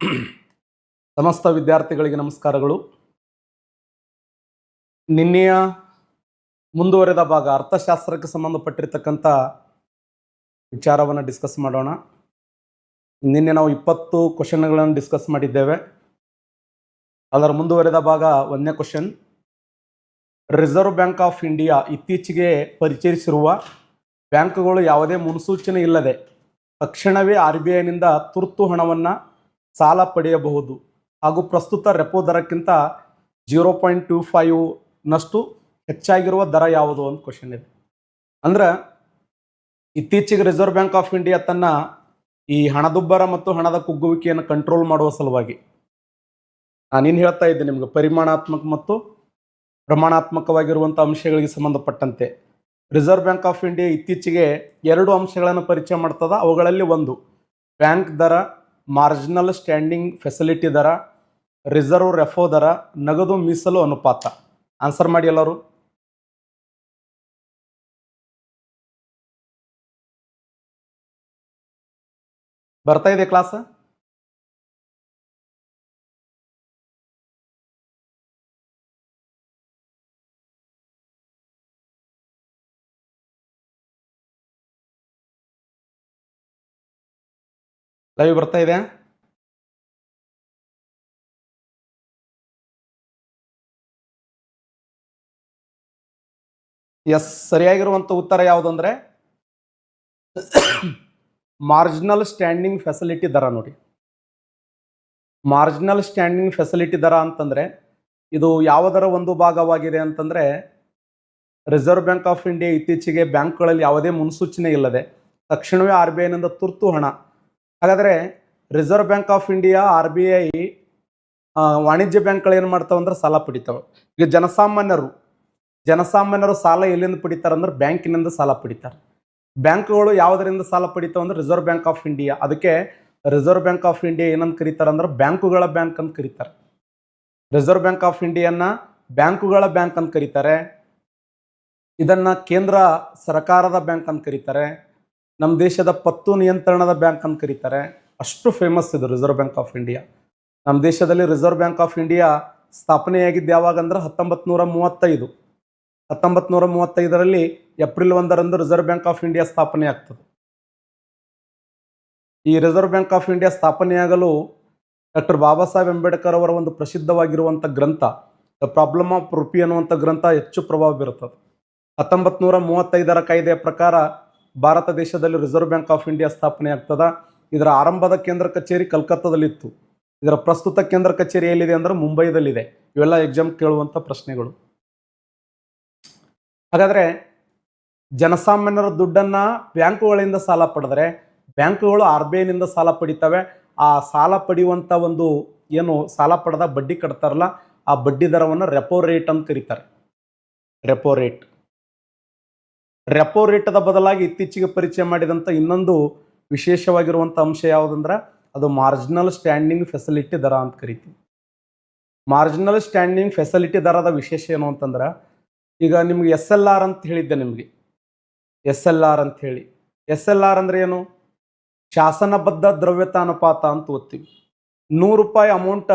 ಸಮಸ್ತ ವಿದ್ಯಾರ್ಥಿಗಳಿಗೆ ನಮಸ್ಕಾರಗಳು. ನಿನ್ನೆಯ ಮುಂದುವರೆದ ಭಾಗ ಅರ್ಥಶಾಸ್ತ್ರಕ್ಕೆ ಸಂಬಂಧಪಟ್ಟಿರ್ತಕ್ಕಂಥ ವಿಚಾರವನ್ನು ಡಿಸ್ಕಸ್ ಮಾಡೋಣ. ನಿನ್ನೆ ನಾವು 20 ಕ್ವಶನ್ಗಳನ್ನು ಡಿಸ್ಕಸ್ ಮಾಡಿದ್ದೇವೆ. ಅದರ ಮುಂದುವರೆದ ಭಾಗ 1ನೇ question. Reserve bank of India ಇತ್ತೀಚೆಗೆ ಪರಿಚಯಿಸಿರುವ ಬ್ಯಾಂಕುಗಳು ಯಾವುದೇ ಮುನ್ಸೂಚನೆ ಇಲ್ಲದೆ ತಕ್ಷಣವೇ RBIನಿಂದ ತುರ್ತು ಹಣವನ್ನು ಸಾಲ ಪಡೆಯಬಹುದು ಹಾಗೂ ಪ್ರಸ್ತುತ ರೆಪೋ ದರಕ್ಕಿಂತ 0.25ನಷ್ಟು ಹೆಚ್ಚಾಗಿರುವ ದರ ಯಾವುದು ಅಂತ ಕ್ವಶನ್ ಇದೆ. ಅಂದ್ರೆ ಇತ್ತೀಚೆಗೆ ರಿಸರ್ವ್ ಬ್ಯಾಂಕ್ ಆಫ್ ಇಂಡಿಯಾ ತನ್ನ ಈ ಹಣದುಬ್ಬರ ಮತ್ತು ಹಣದ ಕುಗ್ಗುವಿಕೆಯನ್ನು ಕಂಟ್ರೋಲ್ ಮಾಡುವ ಸಲುವಾಗಿ ನಾನೇನು ಹೇಳ್ತಾ ಇದ್ದೆ ನಿಮ್ಗೆ, ಪರಿಮಾಣಾತ್ಮಕ ಮತ್ತು ಪ್ರಮಾಣಾತ್ಮಕವಾಗಿರುವಂಥ ಅಂಶಗಳಿಗೆ ಸಂಬಂಧಪಟ್ಟಂತೆ ರಿಸರ್ವ್ ಬ್ಯಾಂಕ್ ಆಫ್ ಇಂಡಿಯಾ ಇತ್ತೀಚೆಗೆ 2 ಅಂಶಗಳನ್ನು ಪರಿಚಯ ಮಾಡ್ತದ. ಅವುಗಳಲ್ಲಿ ಒಂದು ಬ್ಯಾಂಕ್ ದರ, ಮಾರ್ಜಿನಲ್ ಸ್ಟ್ಯಾಂಡಿಂಗ್ ಫೆಸಿಲಿಟಿ ದರ, ರಿಸರ್ವ್ ರೆಫೋ ದರ, ನಗದು ಮೀಸಲು ಅನುಪಾತ. ಆನ್ಸರ್ ಮಾಡಿ ಎಲ್ಲರೂ. ಬರ್ತಾ ಇದೆ ಕ್ಲಾಸ್? ಲೈವ್ ಬರ್ತಾ ಇದೆ? ಎಸ್, ಸರಿಯಾಗಿರುವಂಥ ಉತ್ತರ ಯಾವುದಂದ್ರೆ ಮಾರ್ಜಿನಲ್ ಸ್ಟ್ಯಾಂಡಿಂಗ್ ಫೆಸಿಲಿಟಿ ದರ. ನೋಡಿ, ಮಾರ್ಜಿನಲ್ ಸ್ಟ್ಯಾಂಡಿಂಗ್ ಫೆಸಿಲಿಟಿ ದರ ಅಂತಂದ್ರೆ ಇದು ಯಾವುದರ ಒಂದು ಭಾಗವಾಗಿದೆ ಅಂತಂದ್ರೆ, ರಿಸರ್ವ್ ಬ್ಯಾಂಕ್ ಆಫ್ ಇಂಡಿಯಾ ಇತ್ತೀಚೆಗೆ ಬ್ಯಾಂಕ್ಗಳಲ್ಲಿ ಯಾವುದೇ ಮುನ್ಸೂಚನೆ ಇಲ್ಲದೆ ತಕ್ಷಣವೇ RBIನಿಂದ ತುರ್ತು ಹಣ. ಹಾಗಾದರೆ reserve bank of India, RBI, ವಾಣಿಜ್ಯ ಬ್ಯಾಂಕ್ಗಳು ಏನು ಮಾಡ್ತಾವೆ ಅಂದ್ರೆ ಸಾಲ ಪಡಿತಾವೆ. ಈಗ ಜನಸಾಮಾನ್ಯರು ಸಾಲ ಎಲ್ಲಿಂದ ಪಡಿತಾರೆ ಅಂದ್ರೆ ಬ್ಯಾಂಕಿನಿಂದ ಸಾಲ ಪಡಿತಾರೆ. ಬ್ಯಾಂಕ್ಗಳು ಯಾವುದರಿಂದ ಸಾಲ ಪಡಿತಾವೆ ಅಂದ್ರೆ ರಿಸರ್ವ್ ಬ್ಯಾಂಕ್ ಆಫ್ ಇಂಡಿಯಾ. ಅದಕ್ಕೆ ರಿಸರ್ವ್ ಬ್ಯಾಂಕ್ ಆಫ್ ಇಂಡಿಯಾ ಏನಂತ ಕರೀತಾರೆ ಅಂದ್ರೆ ಬ್ಯಾಂಕುಗಳ ಬ್ಯಾಂಕ್ ಅಂತ ಕರೀತಾರೆ. ರಿಸರ್ವ್ ಬ್ಯಾಂಕ್ ಆಫ್ ಇಂಡಿಯಾನ ಬ್ಯಾಂಕುಗಳ ಬ್ಯಾಂಕ್ ಅಂತ ಕರೀತಾರೆ. ಇದನ್ನ ಕೇಂದ್ರ ಸರ್ಕಾರದ ಬ್ಯಾಂಕ್ ಅಂತ ಕರೀತಾರೆ. ನಮ್ಮ ದೇಶದ ಪತ್ತು ನಿಯಂತ್ರಣದ ಬ್ಯಾಂಕ್ ಅಂತ ಕರೀತಾರೆ. ಅಷ್ಟು ಫೇಮಸ್ ಇದು ರಿಸರ್ವ್ ಬ್ಯಾಂಕ್ ಆಫ್ ಇಂಡಿಯಾ. ನಮ್ಮ ದೇಶದಲ್ಲಿ ರಿಸರ್ವ್ ಬ್ಯಾಂಕ್ ಆಫ್ ಇಂಡಿಯಾ ಸ್ಥಾಪನೆಯಾಗಿದ್ದು ಯಾವಾಗ ಅಂದ್ರೆ 1935. 1935ರಲ್ಲಿ ಏಪ್ರಿಲ್ 1ರಂದು ರಿಸರ್ವ್ ಬ್ಯಾಂಕ್ ಆಫ್ ಇಂಡಿಯಾ ಸ್ಥಾಪನೆ ಆಗ್ತದೆ. ಈ ರಿಸರ್ವ್ ಬ್ಯಾಂಕ್ ಆಫ್ ಇಂಡಿಯಾ ಸ್ಥಾಪನೆಯಾಗಲು ಡಾಕ್ಟರ್ ಬಾಬಾ ಸಾಹೇಬ್ ಅಂಬೇಡ್ಕರ್ ಅವರ ಒಂದು ಪ್ರಸಿದ್ಧವಾಗಿರುವಂಥ ಗ್ರಂಥ ದ ಪ್ರಾಬ್ಲಮ್ ಆಫ್ ರುಪಿ ಅನ್ನುವಂಥ ಗ್ರಂಥ ಹೆಚ್ಚು ಪ್ರಭಾವ ಬೀರುತ್ತದೆ. 1935ರ ಕಾಯ್ದೆಯ ಪ್ರಕಾರ ಭಾರತ ದೇಶದಲ್ಲಿ ರಿಸರ್ವ್ ಬ್ಯಾಂಕ್ ಆಫ್ ಇಂಡಿಯಾ ಸ್ಥಾಪನೆ ಆಗ್ತದ. ಇದರ ಆರಂಭದ ಕೇಂದ್ರ ಕಚೇರಿ ಕಲ್ಕತ್ತಾದಲ್ಲಿತ್ತು. ಇದರ ಪ್ರಸ್ತುತ ಕೇಂದ್ರ ಕಚೇರಿ ಎಲ್ಲಿದೆ ಅಂದ್ರೆ ಮುಂಬೈದಲ್ಲಿದೆ. ಇವೆಲ್ಲ ಎಕ್ಸಾಮ್ ಕೇಳುವಂಥ ಪ್ರಶ್ನೆಗಳು. ಹಾಗಾದರೆ ಜನಸಾಮಾನ್ಯರ ದುಡ್ಡನ್ನು ಬ್ಯಾಂಕುಗಳಿಂದ ಸಾಲ ಪಡೆದರೆ ಬ್ಯಾಂಕುಗಳು RBIನಿಂದ ಸಾಲ ಪಡಿತವೆ. ಆ ಸಾಲ ಪಡೆಯುವಂಥ ಒಂದು ಏನು ಸಾಲ ಪಡೆದ ಬಡ್ಡಿ ಕಟ್ತಾರಲ್ಲ, ಆ ಬಡ್ಡಿ ದರವನ್ನು ರೆಪೋ ರೇಟ್ ಅಂತ ಕರೀತಾರೆ. ರೆಪೋ ರೇಟದ ಬದಲಾಗಿ ಇತ್ತೀಚೆಗೆ ಪರಿಚಯ ಮಾಡಿದಂಥ ಇನ್ನೊಂದು ವಿಶೇಷವಾಗಿರುವಂಥ ಅಂಶ ಯಾವುದಂದ್ರೆ ಅದು ಮಾರ್ಜಿನಲ್ ಸ್ಟ್ಯಾಂಡಿಂಗ್ ಫೆಸಿಲಿಟಿ ದರ ಅಂತ ಕರಿತೀವಿ. ಮಾರ್ಜಿನಲ್ ಸ್ಟ್ಯಾಂಡಿಂಗ್ ಫೆಸಿಲಿಟಿ ದರದ ವಿಶೇಷ ಏನು ಅಂತಂದ್ರೆ, ಈಗ ನಿಮ್ಗೆ SLR ಅಂತ ಹೇಳಿದ್ದೆ. ನಿಮಗೆ SLR ಅಂತ ಹೇಳಿ, SLR ಅಂದ್ರೆ ಏನು? ಶಾಸನಬದ್ಧ ದ್ರವ್ಯತಾ ಅನುಪಾತ ಅಂತ ಓದ್ತೀವಿ. 100 ರೂಪಾಯಿ ಅಮೌಂಟ್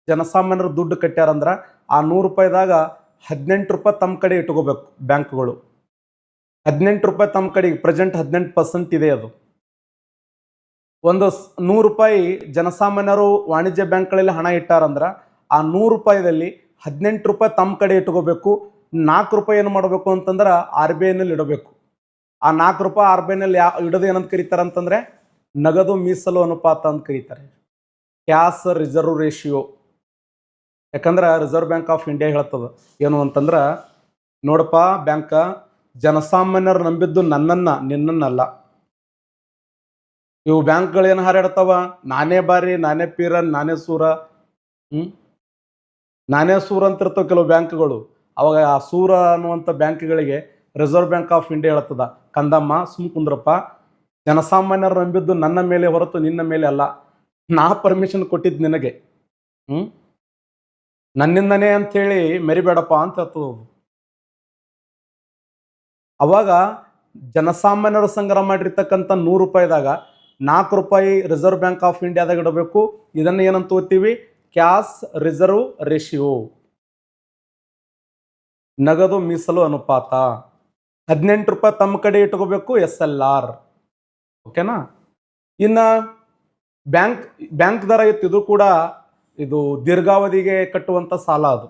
ಜನಸಾಮಾನ್ಯರು ದುಡ್ಡು ಕಟ್ಟ್ಯಾರಂದ್ರೆ ಆ 100 ರೂಪಾಯಿದಾಗ 18 ರೂಪಾಯಿ ತಮ್ಮ ಕಡೆ ಇಟ್ಕೋಬೇಕು ಬ್ಯಾಂಕ್ಗಳು. 18 ರೂಪಾಯಿ ತಮ್ಮ ಕಡೆಗೆ ಪ್ರೆಸೆಂಟ್ 18% ಇದೆ. ಅದು ಒಂದು 100 ರೂಪಾಯಿ ಜನಸಾಮಾನ್ಯರು ವಾಣಿಜ್ಯ ಬ್ಯಾಂಕ್ಗಳಲ್ಲಿ ಹಣ ಇಟ್ಟಾರಂದ್ರೆ ಆ 100 ರೂಪಾಯಿದಲ್ಲಿ 18 ರೂಪಾಯಿ ತಮ್ಮ ಕಡೆ ಇಟ್ಕೋಬೇಕು. 4 ರೂಪಾಯಿ ಏನು ಮಾಡಬೇಕು ಅಂತಂದ್ರೆ RBIನಲ್ಲಿ ಇಡಬೇಕು. ಆ 4 ರೂಪಾಯಿ RBIನಲ್ಲಿ ಇಡೋದು ಏನಂತ ಕರೀತಾರೆ ಅಂತಂದ್ರೆ ನಗದು ಮೀಸಲು ಅನುಪಾತ ಅಂತ ಕರೀತಾರೆ. Cash reserve ratio. ಯಾಕಂದ್ರೆ ರಿಸರ್ವ್ ಬ್ಯಾಂಕ್ ಆಫ್ ಇಂಡಿಯಾ ಹೇಳ್ತದ ಏನು ಅಂತಂದ್ರೆ, ನೋಡಪ್ಪ ಬ್ಯಾಂಕ, ಜನಸಾಮಾನ್ಯರು ನಂಬಿದ್ದು ನನ್ನನ್ನ ನಿನ್ನನ್ನಲ್ಲ. ಇವು ಬ್ಯಾಂಕ್ಗಳು ಏನು ಹಾರಾಡ್ತಾವ, ನಾನೇ ಬಾರಿ, ನಾನೇ ಪೀರ, ನಾನೇ ಸೂರ. ನಾನೇ ಸೂರ ಅಂತಿರ್ತಾವ ಕೆಲವು ಬ್ಯಾಂಕ್ಗಳು. ಅವಾಗ ಆ ಸೂರ ಅನ್ನುವಂಥ ಬ್ಯಾಂಕ್ಗಳಿಗೆ ರಿಸರ್ವ್ ಬ್ಯಾಂಕ್ ಆಫ್ ಇಂಡಿಯಾ ಹೇಳ್ತದ, ಕಂದಮ್ಮ ಸುಮ್ ಕುಂದ್ರಪ್ಪ, ಜನಸಾಮಾನ್ಯರು ನಂಬಿದ್ದು ನನ್ನ ಮೇಲೆ ಹೊರತು ನಿನ್ನ ಮೇಲೆ ಅಲ್ಲ. ನಾ ಪರ್ಮಿಷನ್ ಕೊಟ್ಟಿದ್ದು ನಿನಗೆ, ನನ್ನಿಂದನೇ ಅಂಥೇಳಿ ಮೆರಿಬೇಡಪ್ಪ ಅಂತ ಹೇಳ್ತದ. ಅವಾಗ ಜನಸಾಮಾನ್ಯರು ಸಂಗ್ರಹ ಮಾಡಿರ್ತಕ್ಕಂಥ 100 ರೂಪಾಯಿದಾಗ ₹4 ರಿಸರ್ವ್ ಬ್ಯಾಂಕ್ ಆಫ್ ಇಂಡಿಯಾದಾಗ ಇಡಬೇಕು. ಇದನ್ನು ಏನಂತ ಓದ್ತೀವಿ? ಕ್ಯಾಶ್ ರಿಸರ್ವ್ ರೇಷಿಯೋ, ನಗದು ಮೀಸಲು ಅನುಪಾತ. ₹18 ತಮ್ಮ ಕಡೆ ಇಟ್ಕೋಬೇಕು, SLR. ಓಕೆನಾ? ಇನ್ನು ಬ್ಯಾಂಕ್ ದರ ಇತ್ತು, ಇದು ಕೂಡ ಇದು ದೀರ್ಘಾವಧಿಗೆ ಕಟ್ಟುವಂಥ ಸಾಲ ಅದು.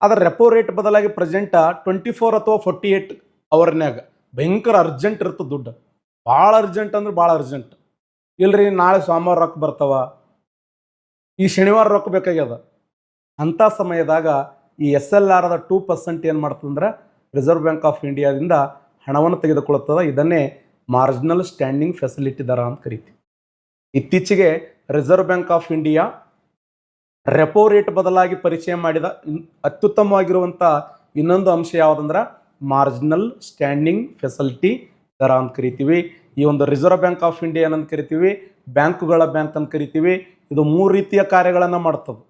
ಅದರ ರೆಪೋ ರೇಟ್ ಬದಲಾಗಿ ಪ್ರೆಸೆಂಟ್ 24 ಅಥವಾ 48 ಅವರ್ನ್ಯಾಗ ಭಯಂಕರ ಅರ್ಜೆಂಟ್ ಇರ್ತದೆ ದುಡ್ಡು. ಭಾಳ ಅರ್ಜೆಂಟ್ ಅಂದ್ರೆ ಭಾಳ ಅರ್ಜೆಂಟ್. ಇಲ್ರಿ ನಾಳೆ ಸೋಮವಾರ ರೊಕ್ಕ ಬರ್ತಾವ, ಈ ಶನಿವಾರ ರೊಕ್ಕ ಬೇಕಾಗ್ಯದ, ಅಂಥ ಸಮಯದಾಗ ಈ SLR 2% ಏನು ಮಾಡ್ತದಂದ್ರೆ ರಿಸರ್ವ್ ಬ್ಯಾಂಕ್ ಆಫ್ ಇಂಡಿಯಾದಿಂದ ಹಣವನ್ನು ತೆಗೆದುಕೊಳ್ಳುತ್ತದೆ. ಇದನ್ನೇ ಮಾರ್ಜಿನಲ್ ಸ್ಟ್ಯಾಂಡಿಂಗ್ ಫೆಸಿಲಿಟಿ ದರ ಅಂತ ಕರಿತೀವಿ. ಇತ್ತೀಚೆಗೆ reserve bank of India repo rate ಬದಲಾಗಿ ಪರಿಚಯ ಮಾಡಿದ ಅತ್ಯುತ್ತಮವಾಗಿರುವಂಥ ಇನ್ನೊಂದು ಅಂಶ ಯಾವುದಂದ್ರೆ ಮಾರ್ಜಿನಲ್ ಸ್ಟ್ಯಾಂಡಿಂಗ್ ಫೆಸಿಲಿಟಿ ದರ ಅಂತ ಕರಿತೀವಿ. ಈ ಒಂದು ರಿಸರ್ವ್ ಬ್ಯಾಂಕ್ ಆಫ್ ಇಂಡಿಯಾ ಏನಂತ ಕರಿತೀವಿ? ಬ್ಯಾಂಕುಗಳ ಬ್ಯಾಂಕ್ ಅಂತ ಕರಿತೀವಿ. ಇದು 3 ರೀತಿಯ ಕಾರ್ಯಗಳನ್ನು ಮಾಡ್ತದೆ.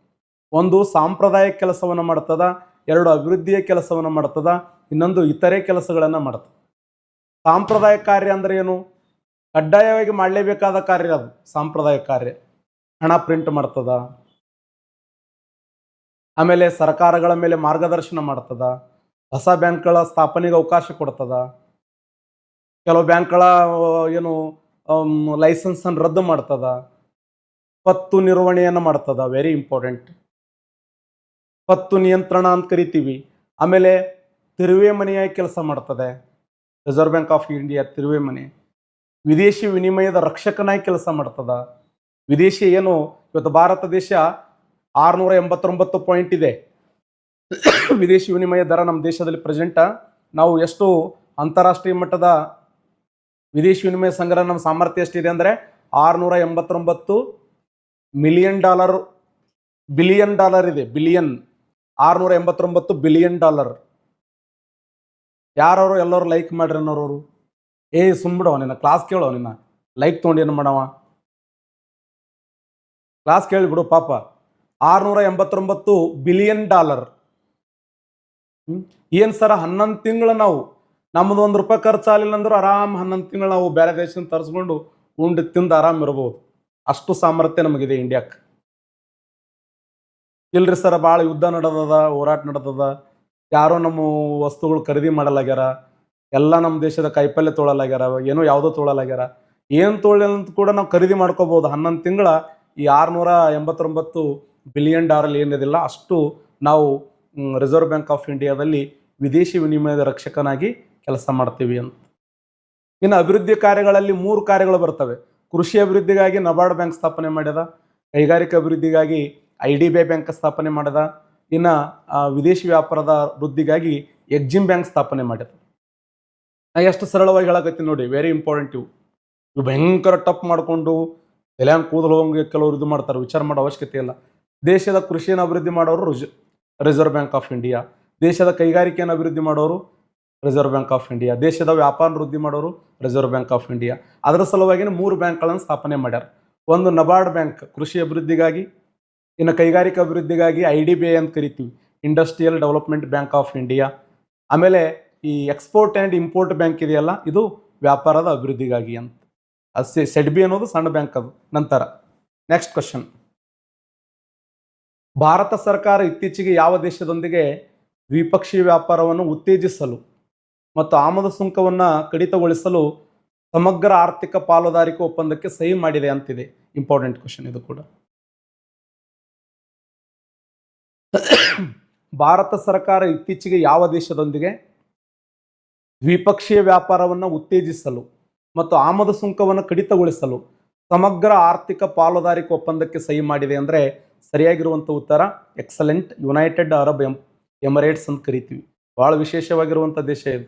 ಒಂದು ಸಾಂಪ್ರದಾಯಿಕ ಕೆಲಸವನ್ನು ಮಾಡ್ತದ, 2 ಅಭಿವೃದ್ಧಿಯ ಕೆಲಸವನ್ನು ಮಾಡ್ತದ, ಇನ್ನೊಂದು ಇತರೆ ಕೆಲಸಗಳನ್ನು ಮಾಡ್ತದೆ. ಸಾಂಪ್ರದಾಯಿಕ ಕಾರ್ಯ ಅಂದರೆ ಏನು? ಕಡ್ಡಾಯವಾಗಿ ಮಾಡಲೇಬೇಕಾದ ಕಾರ್ಯ ಅದು ಸಾಂಪ್ರದಾಯಿಕ ಕಾರ್ಯ. ಹಣ ಪ್ರಿಂಟ್ ಮಾಡ್ತದ, ಆಮೇಲೆ ಸರ್ಕಾರಗಳ ಮೇಲೆ ಮಾರ್ಗದರ್ಶನ ಮಾಡ್ತದ, ಹೊಸ ಬ್ಯಾಂಕ್ಗಳ ಸ್ಥಾಪನೆಗೆ ಅವಕಾಶ ಕೊಡ್ತದ, ಕೆಲವು ಬ್ಯಾಂಕ್ಗಳ ಏನು ಲೈಸೆನ್ಸನ್ನು ರದ್ದು ಮಾಡ್ತದ, ಪತ್ತು ನಿರ್ವಹಣೆಯನ್ನು ಮಾಡ್ತದ, ವೆರಿ ಇಂಪಾರ್ಟೆಂಟ್. ಪತ್ತು ನಿಯಂತ್ರಣ ಅಂತ ಕರಿತೀವಿ. ಆಮೇಲೆ ತಿರುವೆ ಮನೆಯಾಗಿ ಕೆಲಸ ಮಾಡ್ತದೆ ರಿಸರ್ವ್ ಬ್ಯಾಂಕ್ ಆಫ್ ಇಂಡಿಯಾ. ತಿರುವೆ ಮನೆ. ವಿದೇಶಿ ವಿನಿಮಯದ ರಕ್ಷಕನಾಗಿ ಕೆಲಸ ಮಾಡ್ತದ. ವಿದೇಶಿ ಏನು ಇವತ್ತು ಭಾರತ ದೇಶ 689 ಪಾಯಿಂಟ್ ಇದೆ ವಿದೇಶಿ ವಿನಿಮಯ ದರ ನಮ್ಮ ದೇಶದಲ್ಲಿ ಪ್ರೆಸೆಂಟ. ನಾವು ಎಷ್ಟು ಅಂತಾರಾಷ್ಟ್ರೀಯ ಮಟ್ಟದ ವಿದೇಶಿ ವಿನಿಮಯ ಸಂಗ್ರಹ ನಮ್ಮ ಸಾಮರ್ಥ್ಯ ಎಷ್ಟಿದೆ ಅಂದರೆ $689 ಬಿಲಿಯನ್ ಡಾಲರ್ ಇದೆ. Billion $689 billion. ಯಾರವರು ಎಲ್ಲರೂ ಲೈಕ್ ಮಾಡ್ರಿ ಅನ್ನೋರು? ಸುಮ್ಬಿಡವ, ನಿನ್ನ ಕ್ಲಾಸ್ ಕೇಳೋ, ನಿನ್ನ ಲೈಕ್ ತೊಗೊಂಡು ಏನು ಮಾಡವ? ಕ್ಲಾಸ್ ಕೇಳಿಬಿಡು ಪಾಪ. $689 ಬಿಲಿಯನ್. ಏನು ಸರ, 11 ತಿಂಗಳು ನಾವು ನಮ್ಮದು ₹1 ಖರ್ಚಾಗಲಿಲ್ಲ ಅಂದ್ರೂ ಆರಾಮ್ 11 ತಿಂಗಳು ನಾವು ಬೇರೆ ದೇಶದಿಂದ ತರಿಸ್ಕೊಂಡು ಉಂಡು ತಿಂದು ಆರಾಮ್ ಇರ್ಬೋದು. ಅಷ್ಟು ಸಾಮರ್ಥ್ಯ ನಮಗಿದೆ ಇಂಡಿಯಾಕ್ಕೆ. ಇಲ್ರಿ ಸರ, ಭಾಳ ಯುದ್ಧ ನಡೆದದ, ಹೋರಾಟ ನಡೆದದ, ಯಾರೋ ನಮ್ಮ ವಸ್ತುಗಳು ಖರೀದಿ ಮಾಡಲಾಗ್ಯಾರ, ಎಲ್ಲ ನಮ್ಮ ದೇಶದ ಕೈಪಲ್ಯ ತೊಗೊಳಲಾಗ್ಯಾರ, ಏನೋ ಯಾವುದೋ ತೊಗೊಳಲಾಗ್ಯಾರ. ಏನು ತೊಗೊಳ್ಳಿಲ್ಲ ಅಂತ ಕೂಡ ನಾವು ಖರೀದಿ ಮಾಡ್ಕೋಬೋದು. 11 ತಿಂಗಳ ಈ $689 ಬಿಲಿಯನ್ ಏನಿದಿಲ್ಲ ಅಷ್ಟು ನಾವು ರಿಸರ್ವ್ ಬ್ಯಾಂಕ್ ಆಫ್ ಇಂಡಿಯಾದಲ್ಲಿ ವಿದೇಶಿ ವಿನಿಮಯದ ರಕ್ಷಕನಾಗಿ ಕೆಲಸ ಮಾಡ್ತೀವಿ ಅಂತ. ಇನ್ನು ಅಭಿವೃದ್ಧಿ ಕಾರ್ಯಗಳಲ್ಲಿ 3 ಕಾರ್ಯಗಳು ಬರ್ತವೆ. ಕೃಷಿ ಅಭಿವೃದ್ಧಿಗಾಗಿ ನಬಾರ್ಡ್ ಬ್ಯಾಂಕ್ ಸ್ಥಾಪನೆ ಮಾಡ್ಯದ, ಕೈಗಾರಿಕಾ ಅಭಿವೃದ್ಧಿಗಾಗಿ IDBI ಬ್ಯಾಂಕ್ ಸ್ಥಾಪನೆ ಮಾಡ್ಯದ, ಇನ್ನು ವಿದೇಶಿ ವ್ಯಾಪಾರದ ವೃದ್ಧಿಗಾಗಿ ಎಕ್ಸಿಮ್ ಬ್ಯಾಂಕ್ ಸ್ಥಾಪನೆ ಮಾಡ್ಯದ. ಎಷ್ಟು ಸರಳವಾಗಿ ಹೇಳಕತ್ತೀನಿ ನೋಡಿ, ವೆರಿ ಇಂಪಾರ್ಟೆಂಟ್. ಇವು ಭಯಂಕರ ಟಪ್ ಮಾಡಿಕೊಂಡು ಎಲೆ ಕೂದಲು ಹೋಗಿ ಕೆಲವರು ಇದು ಮಾಡ್ತಾರೆ, ವಿಚಾರ ಮಾಡೋ ಅವಶ್ಯಕತೆ ಇಲ್ಲ. ದೇಶದ ಕೃಷಿಯನ್ನು ಅಭಿವೃದ್ಧಿ ಮಾಡೋರು ರಿಸರ್ವ್ ಬ್ಯಾಂಕ್ ಆಫ್ ಇಂಡಿಯಾ, ದೇಶದ ಕೈಗಾರಿಕೆಯನ್ನು ಅಭಿವೃದ್ಧಿ ಮಾಡೋರು ರಿಸರ್ವ್ ಬ್ಯಾಂಕ್ ಆಫ್ ಇಂಡಿಯಾ, ದೇಶದ ವ್ಯಾಪಾರ ವೃದ್ಧಿ ಮಾಡೋರು ರಿಸರ್ವ್ ಬ್ಯಾಂಕ್ ಆಫ್ ಇಂಡಿಯಾ. ಅದರ ಸಲುವಾಗಿನ 3 ಬ್ಯಾಂಕ್ಗಳನ್ನು ಸ್ಥಾಪನೆ ಮಾಡ್ಯಾರ. ಒಂದು ನಬಾರ್ಡ್ ಬ್ಯಾಂಕ್ ಕೃಷಿ ಅಭಿವೃದ್ಧಿಗಾಗಿ, ಇನ್ನು ಕೈಗಾರಿಕಾ ಅಭಿವೃದ್ಧಿಗಾಗಿ IDBI ಅಂತ ಕರಿತೀವಿ, industrial development bank of India. ಆಮೇಲೆ ಈ ಎಕ್ಸ್ಪೋರ್ಟ್ ಆ್ಯಂಡ್ ಇಂಪೋರ್ಟ್ ಬ್ಯಾಂಕ್ ಇದೆಯಲ್ಲ, ಇದು ವ್ಯಾಪಾರದ ಅಭಿವೃದ್ಧಿಗಾಗಿ ಅಂತ. ಅಷ್ಟೇ. SEDBI ಅನ್ನೋದು ಸಣ್ಣ ಬ್ಯಾಂಕ್ ಅದು. ನಂತರ ನೆಕ್ಸ್ಟ್ ಕ್ವಶನ್, ಭಾರತ ಸರ್ಕಾರ ಇತ್ತೀಚೆಗೆ ಯಾವ ದೇಶದೊಂದಿಗೆ ದ್ವಿಪಕ್ಷೀಯ ವ್ಯಾಪಾರವನ್ನು ಉತ್ತೇಜಿಸಲು ಮತ್ತು ಆಮದು ಸುಂಕವನ್ನು ಕಡಿತಗೊಳಿಸಲು ಸಮಗ್ರ ಆರ್ಥಿಕ ಪಾಲುದಾರಿಕೆ ಒಪ್ಪಂದಕ್ಕೆ ಸಹಿ ಮಾಡಿದೆ ಅಂತಿದೆ? ಇಂಪಾರ್ಟೆಂಟ್ ಕ್ವಶನ್ ಇದು ಕೂಡ. ಭಾರತ ಸರ್ಕಾರ ಇತ್ತೀಚೆಗೆ ಯಾವ ದೇಶದೊಂದಿಗೆ ದ್ವಿಪಕ್ಷೀಯ ವ್ಯಾಪಾರವನ್ನು ಉತ್ತೇಜಿಸಲು ಮತ್ತು ಆಮದು ಸುಂಕವನ್ನು ಕಡಿತಗೊಳಿಸಲು ಸಮಗ್ರ ಆರ್ಥಿಕ ಪಾಲುದಾರಿಕೆ ಒಪ್ಪಂದಕ್ಕೆ ಸಹಿ ಮಾಡಿದೆ ಅಂದರೆ ಸರಿಯಾಗಿರುವಂಥ ಉತ್ತರ ಎಕ್ಸಲೆಂಟ್, ಯುನೈಟೆಡ್ ಅರಬ್ ಎಮಿರೇಟ್ಸ್ ಅಂತ ಕರಿತೀವಿ. ಭಾಳ ವಿಶೇಷವಾಗಿರುವಂಥ ದೇಶ ಇದು.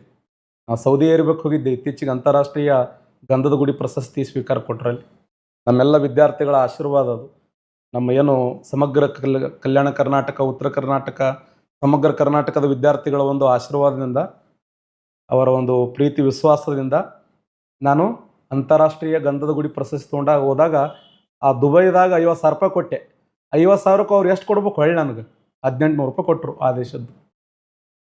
ಸೌದಿ ಅರೇಬಿಯಾಕ್ಕೆ ಹೋಗಿದ್ದೆ ಇತ್ತೀಚೆಗೆ, ಅಂತಾರಾಷ್ಟ್ರೀಯ ಗಂಧದ ಗುಡಿ ಪ್ರಶಸ್ತಿ ಸ್ವೀಕಾರ ಕೊಟ್ಟರಲ್ಲಿ. ನಮ್ಮೆಲ್ಲ ವಿದ್ಯಾರ್ಥಿಗಳ ಆಶೀರ್ವಾದ ಅದು. ನಮ್ಮ ಏನು ಸಮಗ್ರ ಕಲ್ಯಾಣ ಕರ್ನಾಟಕ, ಉತ್ತರ ಕರ್ನಾಟಕ, ಸಮಗ್ರ ಕರ್ನಾಟಕದ ವಿದ್ಯಾರ್ಥಿಗಳ ಒಂದು ಆಶೀರ್ವಾದದಿಂದ, ಅವರ ಒಂದು ಪ್ರೀತಿ ವಿಶ್ವಾಸದಿಂದ ನಾನು ಅಂತಾರಾಷ್ಟ್ರೀಯ ಗಂಧದ ಗುಡಿ ಪ್ರಶಸ್ತಿ ಹೋದಾಗ ಆ ದುಬೈದಾಗ $50,000 ಕೊಟ್ಟೆ. 50,000ಕ್ಕೆ ಅವ್ರು ಎಷ್ಟು ಕೊಡ್ಬೇಕು ಹೊಳ್ಳಿ ನನಗೆ? $1,800 ಕೊಟ್ಟರು ಆ ದೇಶದ್ದು.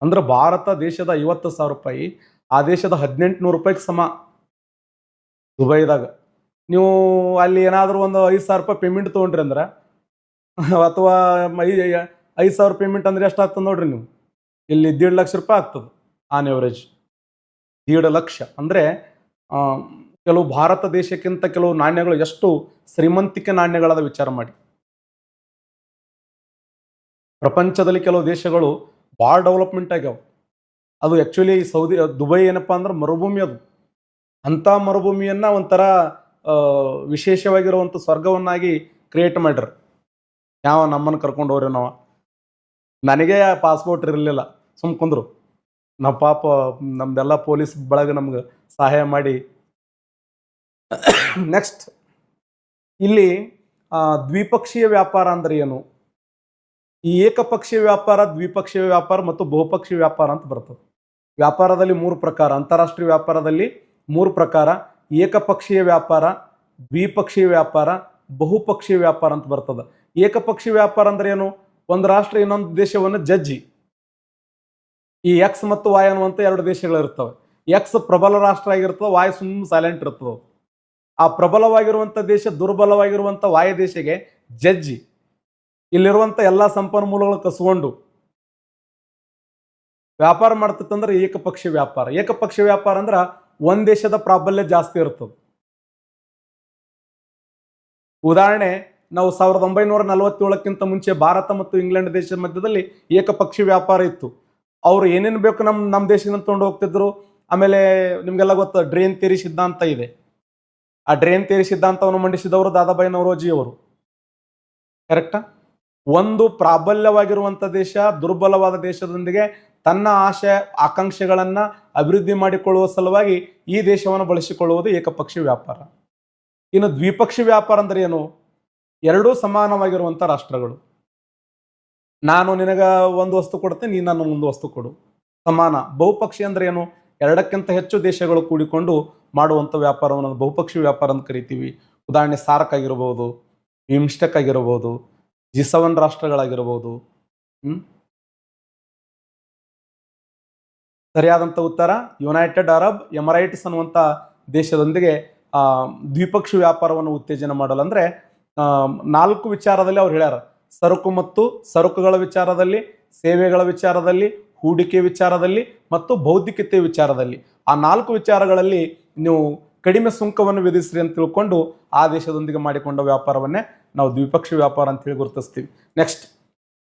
ಅಂದ್ರೆ ಭಾರತ ದೇಶದ $50,000 ಆ ದೇಶದ $1,800 ಸಮ ದುಬೈದಾಗ. ನೀವು ಅಲ್ಲಿ ಏನಾದರೂ ಒಂದು 5,000 ರೂಪಾಯಿ ಪೇಮೆಂಟ್ ತೊಗೊಂಡ್ರಿ ಅಂದ್ರೆ ಅಥವಾ 5,000 ಪೇಮೆಂಟ್ ಅಂದ್ರೆ ಎಷ್ಟು ಆಗ್ತದೆ ನೋಡ್ರಿ ನೀವು, ಇಲ್ಲಿ 1,50,000 ರೂಪಾಯಿ ಆಗ್ತದೆ ಆನ್ ಎವರೇಜ್. 1,50,000 ಅಂದರೆ ಕೆಲವು ಭಾರತ ದೇಶಕ್ಕಿಂತ ಕೆಲವು ನಾಣ್ಯಗಳು ಎಷ್ಟು ಶ್ರೀಮಂತಿಕೆ ನಾಣ್ಯಗಳಾದ ವಿಚಾರ ಮಾಡಿ. ಪ್ರಪಂಚದಲ್ಲಿ ಕೆಲವು ದೇಶಗಳು ಭಾಳ ಡೆವಲಪ್ಮೆಂಟ್ ಆಗ್ಯಾವ. ಅದು ಆ್ಯಕ್ಚುಲಿ ದುಬೈ ಏನಪ್ಪಾ ಅಂದ್ರೆ ಮರುಭೂಮಿ. ಅದು ಅಂಥ ಮರುಭೂಮಿಯನ್ನು ಒಂಥರ ವಿಶೇಷವಾಗಿರುವಂಥ ಸ್ವರ್ಗವನ್ನಾಗಿ ಕ್ರಿಯೇಟ್ ಮಾಡ್ಯಾರ. ಯಾವ ನಮ್ಮನ್ನು ಕರ್ಕೊಂಡು ಹೋಗ್ರಿ ನಾವು, ನನಗೆ ಪಾಸ್ಪೋರ್ಟ್ ಇರಲಿಲ್ಲ, ಸುಮ್ ಕುಂದ್ರು. ನಾವು ಪಾಪ ನಮ್ದೆಲ್ಲ ಪೊಲೀಸ್ ಬಳಗ ನಮ್ಗೆ ಸಹಾಯ ಮಾಡಿ. ನೆಕ್ಸ್ಟ್, ಇಲ್ಲಿ ದ್ವಿಪಕ್ಷೀಯ ವ್ಯಾಪಾರ ಅಂದ್ರೆ ಏನು? ಈ ಏಕಪಕ್ಷೀಯ ವ್ಯಾಪಾರ, ದ್ವಿಪಕ್ಷೀಯ ವ್ಯಾಪಾರ ಮತ್ತು ಬಹುಪಕ್ಷೀಯ ವ್ಯಾಪಾರ ಅಂತ ಬರ್ತದೆ. ವ್ಯಾಪಾರದಲ್ಲಿ 3 ಪ್ರಕಾರ, ಅಂತಾರಾಷ್ಟ್ರೀಯ ವ್ಯಾಪಾರದಲ್ಲಿ 3 ಪ್ರಕಾರ: ಏಕಪಕ್ಷೀಯ ವ್ಯಾಪಾರ, ದ್ವಿಪಕ್ಷೀಯ ವ್ಯಾಪಾರ, ಬಹುಪಕ್ಷೀಯ ವ್ಯಾಪಾರ ಅಂತ ಬರ್ತದೆ. ಏಕಪಕ್ಷೀಯ ವ್ಯಾಪಾರ ಅಂದ್ರೆ ಏನು? ಒಂದು ರಾಷ್ಟ್ರ ಇನ್ನೊಂದು ದೇಶವನ್ನು ಜಜ್ಜಿ, ಈ ಎಕ್ಸ್ ಮತ್ತು ವಾಯ್ ಅನ್ನುವಂಥ 2 ದೇಶಗಳು ಇರ್ತವೆ. ಎಕ್ಸ್ ಪ್ರಬಲ ರಾಷ್ಟ್ರ ಆಗಿರ್ತದೆ, ವಾಯ್ ಸೈಲೆಂಟ್ ಇರ್ತದೆ. ಆ ಪ್ರಬಲವಾಗಿರುವಂಥ ದೇಶ ದುರ್ಬಲವಾಗಿರುವಂಥ ವಾಯು ದೇಶಗೆ ಜಜ್ಜಿ ಇಲ್ಲಿರುವಂಥ ಎಲ್ಲ ಸಂಪನ್ಮೂಲಗಳು ಕಸ್ಕೊಂಡು ವ್ಯಾಪಾರ ಮಾಡ್ತಂದ್ರೆ ಏಕಪಕ್ಷೀಯ ವ್ಯಾಪಾರ. ಏಕಪಕ್ಷೀಯ ವ್ಯಾಪಾರ ಅಂದ್ರೆ ಒಂದ್ ದೇಶದ ಪ್ರಾಬಲ್ಯ ಜಾಸ್ತಿ ಇರ್ತದೆ. ಉದಾಹರಣೆ, ನಾವು 1947ಕ್ಕಿಂತ ಮುಂಚೆ ಭಾರತ ಮತ್ತು ಇಂಗ್ಲೆಂಡ್ ದೇಶದ ಮಧ್ಯದಲ್ಲಿ ಏಕಪಕ್ಷೀಯ ವ್ಯಾಪಾರ ಇತ್ತು. ಅವ್ರು ಏನೇನು ಬೇಕು ನಮ್ಮ ದೇಶದಿಂದ ತೊಗೊಂಡು ಹೋಗ್ತಿದ್ರು. ಆಮೇಲೆ ನಿಮ್ಗೆಲ್ಲ ಗೊತ್ತ, ಡ್ರೇನ್ ಥಿಯರಿ ಸಿದ್ಧಾಂತ ಇದೆ. ಆ ಡ್ರೇನ್ ಥಿಯರಿ ಸಿದ್ಧಾಂತವನ್ನು ಮಂಡಿಸಿದವರು ದಾದಾಬಾಯಿ ನವರೋಜಿ ಅವರು. ಕರೆಕ್ಟಾ? ಒಂದು ಪ್ರಾಬಲ್ಯವಾಗಿರುವಂಥ ದೇಶ ದುರ್ಬಲವಾದ ದೇಶದೊಂದಿಗೆ ತನ್ನ ಆಶಯ ಆಕಾಂಕ್ಷೆಗಳನ್ನ ಅಭಿವೃದ್ಧಿ ಮಾಡಿಕೊಳ್ಳುವ ಸಲುವಾಗಿ ಈ ದೇಶವನ್ನು ಬಳಸಿಕೊಳ್ಳುವುದು ಏಕಪಕ್ಷೀಯ ವ್ಯಾಪಾರ. ಇನ್ನು ದ್ವಿಪಕ್ಷೀಯ ವ್ಯಾಪಾರ ಅಂದ್ರೆ ಏನು? ಎರಡೂ ಸಮಾನವಾಗಿರುವಂಥ ರಾಷ್ಟ್ರಗಳು, ನಾನು ನಿನಗ ಒಂದು ವಸ್ತು ಕೊಡ್ತೇನೆ, ನೀನು ನನ್ನ ಒಂದು ವಸ್ತು ಕೊಡು, ಸಮಾನ. ಬಹುಪಕ್ಷೀಯ ಅಂದ್ರೆ ಏನು? ಎರಡಕ್ಕಿಂತ ಹೆಚ್ಚು ದೇಶಗಳು ಕೂಡಿಕೊಂಡು ಮಾಡುವಂಥ ವ್ಯಾಪಾರವನ್ನು ಬಹುಪಕ್ಷೀಯ ವ್ಯಾಪಾರ ಅಂತ ಕರಿತೀವಿ. ಉದಾಹರಣೆ, ಸಾರ್ಕ್ ಆಗಿರಬಹುದು, ಬಿಮ್ಸ್ಟೆಕ್ ಆಗಿರಬಹುದು, G7 ರಾಷ್ಟ್ರಗಳಾಗಿರಬಹುದು. ಸರಿಯಾದಂಥ ಉತ್ತರ ಯುನೈಟೆಡ್ ಅರಬ್ ಎಮರೈಟ್ಸ್ ಅನ್ನುವಂಥ ದೇಶದೊಂದಿಗೆ ದ್ವಿಪಕ್ಷೀಯ ವ್ಯಾಪಾರವನ್ನು ಉತ್ತೇಜನ ಮಾಡಲು. ಅಂದ್ರೆ 4 ವಿಚಾರದಲ್ಲಿ ಅವ್ರು ಹೇಳ್ಯಾರ: ಸರಕು ಮತ್ತು ಸರಕುಗಳ ವಿಚಾರದಲ್ಲಿ, ಸೇವೆಗಳ ವಿಚಾರದಲ್ಲಿ, ಹೂಡಿಕೆ ವಿಚಾರದಲ್ಲಿ ಮತ್ತು ಬೌದ್ಧಿಕತೆ ವಿಚಾರದಲ್ಲಿ. ಆ 4 ವಿಚಾರಗಳಲ್ಲಿ ನೀವು ಕಡಿಮೆ ಸುಂಕವನ್ನು ವಿಧಿಸ್ರಿ ಅಂತ ತಿಳ್ಕೊಂಡು ಆ ದೇಶದೊಂದಿಗೆ ಮಾಡಿಕೊಂಡ ವ್ಯಾಪಾರವನ್ನೇ ನಾವು ದ್ವಿಪಕ್ಷೀಯ ವ್ಯಾಪಾರ ಅಂತ ಹೇಳಿ ಗುರುತಿಸ್ತೀವಿ. ನೆಕ್ಸ್ಟ್,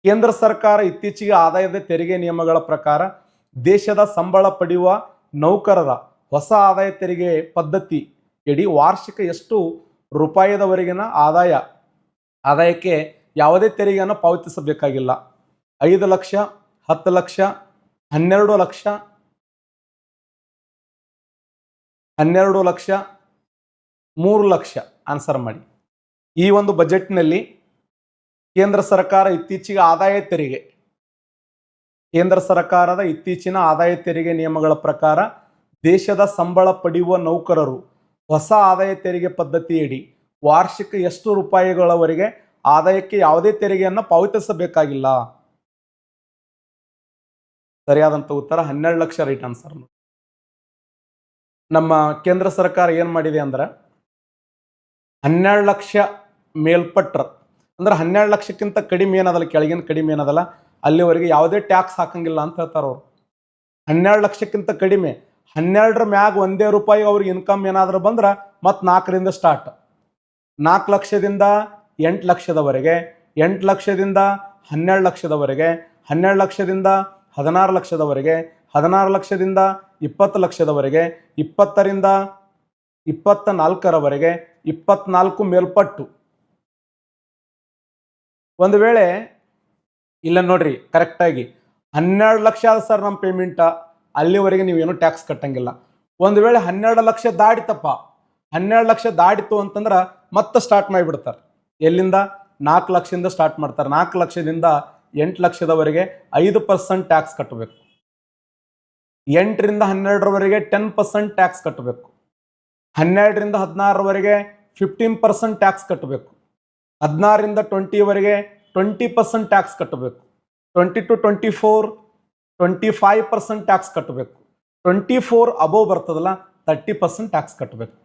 ಕೇಂದ್ರ ಸರ್ಕಾರ ಇತ್ತೀಚೆಗೆ ಆದಾಯದ ತೆರಿಗೆ ನಿಯಮಗಳ ಪ್ರಕಾರ ದೇಶದ ಸಂಬಳ ಪಡೆಯುವ ನೌಕರರ ಹೊಸ ಆದಾಯ ತೆರಿಗೆ ಪದ್ಧತಿ ಎಡಿ ವಾರ್ಷಿಕ ಎಷ್ಟು ರೂಪಾಯಿದವರೆಗಿನ ಆದಾಯಕ್ಕೆ ಯಾವುದೇ ತೆರಿಗೆಯನ್ನು ಪಾವತಿಸಬೇಕಾಗಿಲ್ಲ? 5 ಲಕ್ಷ, 10 ಲಕ್ಷ, 12 ಲಕ್ಷ, 12 ಲಕ್ಷ, 3 ಲಕ್ಷ. ಆನ್ಸರ್ ಮಾಡಿ. ಈ ಒಂದು ಬಜೆಟ್ನಲ್ಲಿ ಕೇಂದ್ರ ಸರ್ಕಾರ ಕೇಂದ್ರ ಸರ್ಕಾರದ ಇತ್ತೀಚಿನ ಆದಾಯ ತೆರಿಗೆ ನಿಯಮಗಳ ಪ್ರಕಾರ ದೇಶದ ಸಂಬಳ ಪಡೆಯುವ ನೌಕರರು ಹೊಸ ಆದಾಯ ತೆರಿಗೆ ಪದ್ಧತಿಯಡಿ ವಾರ್ಷಿಕ ಎಷ್ಟು ರೂಪಾಯಿಗಳವರೆಗೆ ಆದಾಯಕ್ಕೆ ಯಾವುದೇ ತೆರಿಗೆಯನ್ನು ಪಾವತಿಸಬೇಕಾಗಿಲ್ಲ? ಸರಿಯಾದಂಥ ಉತ್ತರ 12 ಲಕ್ಷ. Right answer. ನಮ್ಮ ಕೇಂದ್ರ ಸರ್ಕಾರ ಏನು ಮಾಡಿದೆ ಅಂದ್ರೆ 12 ಲಕ್ಷ ಮೇಲ್ಪಟ್ರ ಅಂದ್ರೆ 12 ಲಕ್ಷಕ್ಕಿಂತ ಕಡಿಮೆ ಏನದಲ್ಲ, ಕೆಳಗಿನ ಕಡಿಮೆ ಏನದಲ್ಲ, ಅಲ್ಲಿವರೆಗೆ ಯಾವುದೇ ಟ್ಯಾಕ್ಸ್ ಹಾಕಂಗಿಲ್ಲ ಅಂತ ಹೇಳ್ತಾರೆ ಅವರು. 12 ಲಕ್ಷಕ್ಕಿಂತ ಕಡಿಮೆ, 12ರ ಮ್ಯಾಗ ₹1 ಅವ್ರಿಗೆ ಇನ್ಕಮ್ ಏನಾದರೂ ಬಂದ್ರೆ ಮತ್ತೆ 4ರಿಂದ ಸ್ಟಾರ್ಟ್. 4 ಲಕ್ಷದಿಂದ 8 ಲಕ್ಷದವರೆಗೆ, 8 ಲಕ್ಷದಿಂದ 12 ಲಕ್ಷದವರೆಗೆ, 12 ಲಕ್ಷದಿಂದ 16 ಲಕ್ಷದವರೆಗೆ, 16 ಲಕ್ಷದಿಂದ 20 ಲಕ್ಷದವರೆಗೆ, 20ರಿಂದ 24ರವರೆಗೆ, 24 ಮೇಲ್ಪಟ್ಟು. ಒಂದು ವೇಳೆ ಇಲ್ಲ ನೋಡ್ರಿ, ಕರೆಕ್ಟಾಗಿ 12 ಲಕ್ಷ ಆದ ಸರ್ ನಮ್ಮ ಪೇಮೆಂಟ, ಅಲ್ಲಿವರೆಗೆ ನೀವೇನು ಟ್ಯಾಕ್ಸ್ ಕಟ್ಟಂಗಿಲ್ಲ. ಒಂದು ವೇಳೆ 12 ಲಕ್ಷ ದಾಡಿತಪ್ಪ, 12 ಲಕ್ಷ ದಾಡಿತು ಅಂತಂದ್ರೆ ಮತ್ತೆ ಸ್ಟಾರ್ಟ್ ಮಾಡಿಬಿಡ್ತಾರೆ. ಎಲ್ಲಿಂದ? 4 ಲಕ್ಷದಿಂದ ಸ್ಟಾರ್ಟ್ ಮಾಡ್ತಾರೆ. 4 ಲಕ್ಷದಿಂದ 8 ಲಕ್ಷದವರೆಗೆ 5% ಟ್ಯಾಕ್ಸ್ ಕಟ್ಟಬೇಕು. 8ರಿಂದ 12ರವರೆಗೆ 10% ಟ್ಯಾಕ್ಸ್ ಕಟ್ಟಬೇಕು. 12ರಿಂದ 16ರವರೆಗೆ 15% ಟ್ಯಾಕ್ಸ್ ಕಟ್ಟಬೇಕು. 16ರಿಂದ 20ವರೆಗೆ 20% ಟ್ಯಾಕ್ಸ್ ಕಟ್ಟಬೇಕು. 20 to 24 25% ಟ್ಯಾಕ್ಸ್ ಕಟ್ಟಬೇಕು. 24 ಅಬೋವ್ ಬರ್ತದಲ್ಲ 30% ಟ್ಯಾಕ್ಸ್ ಕಟ್ಟಬೇಕು.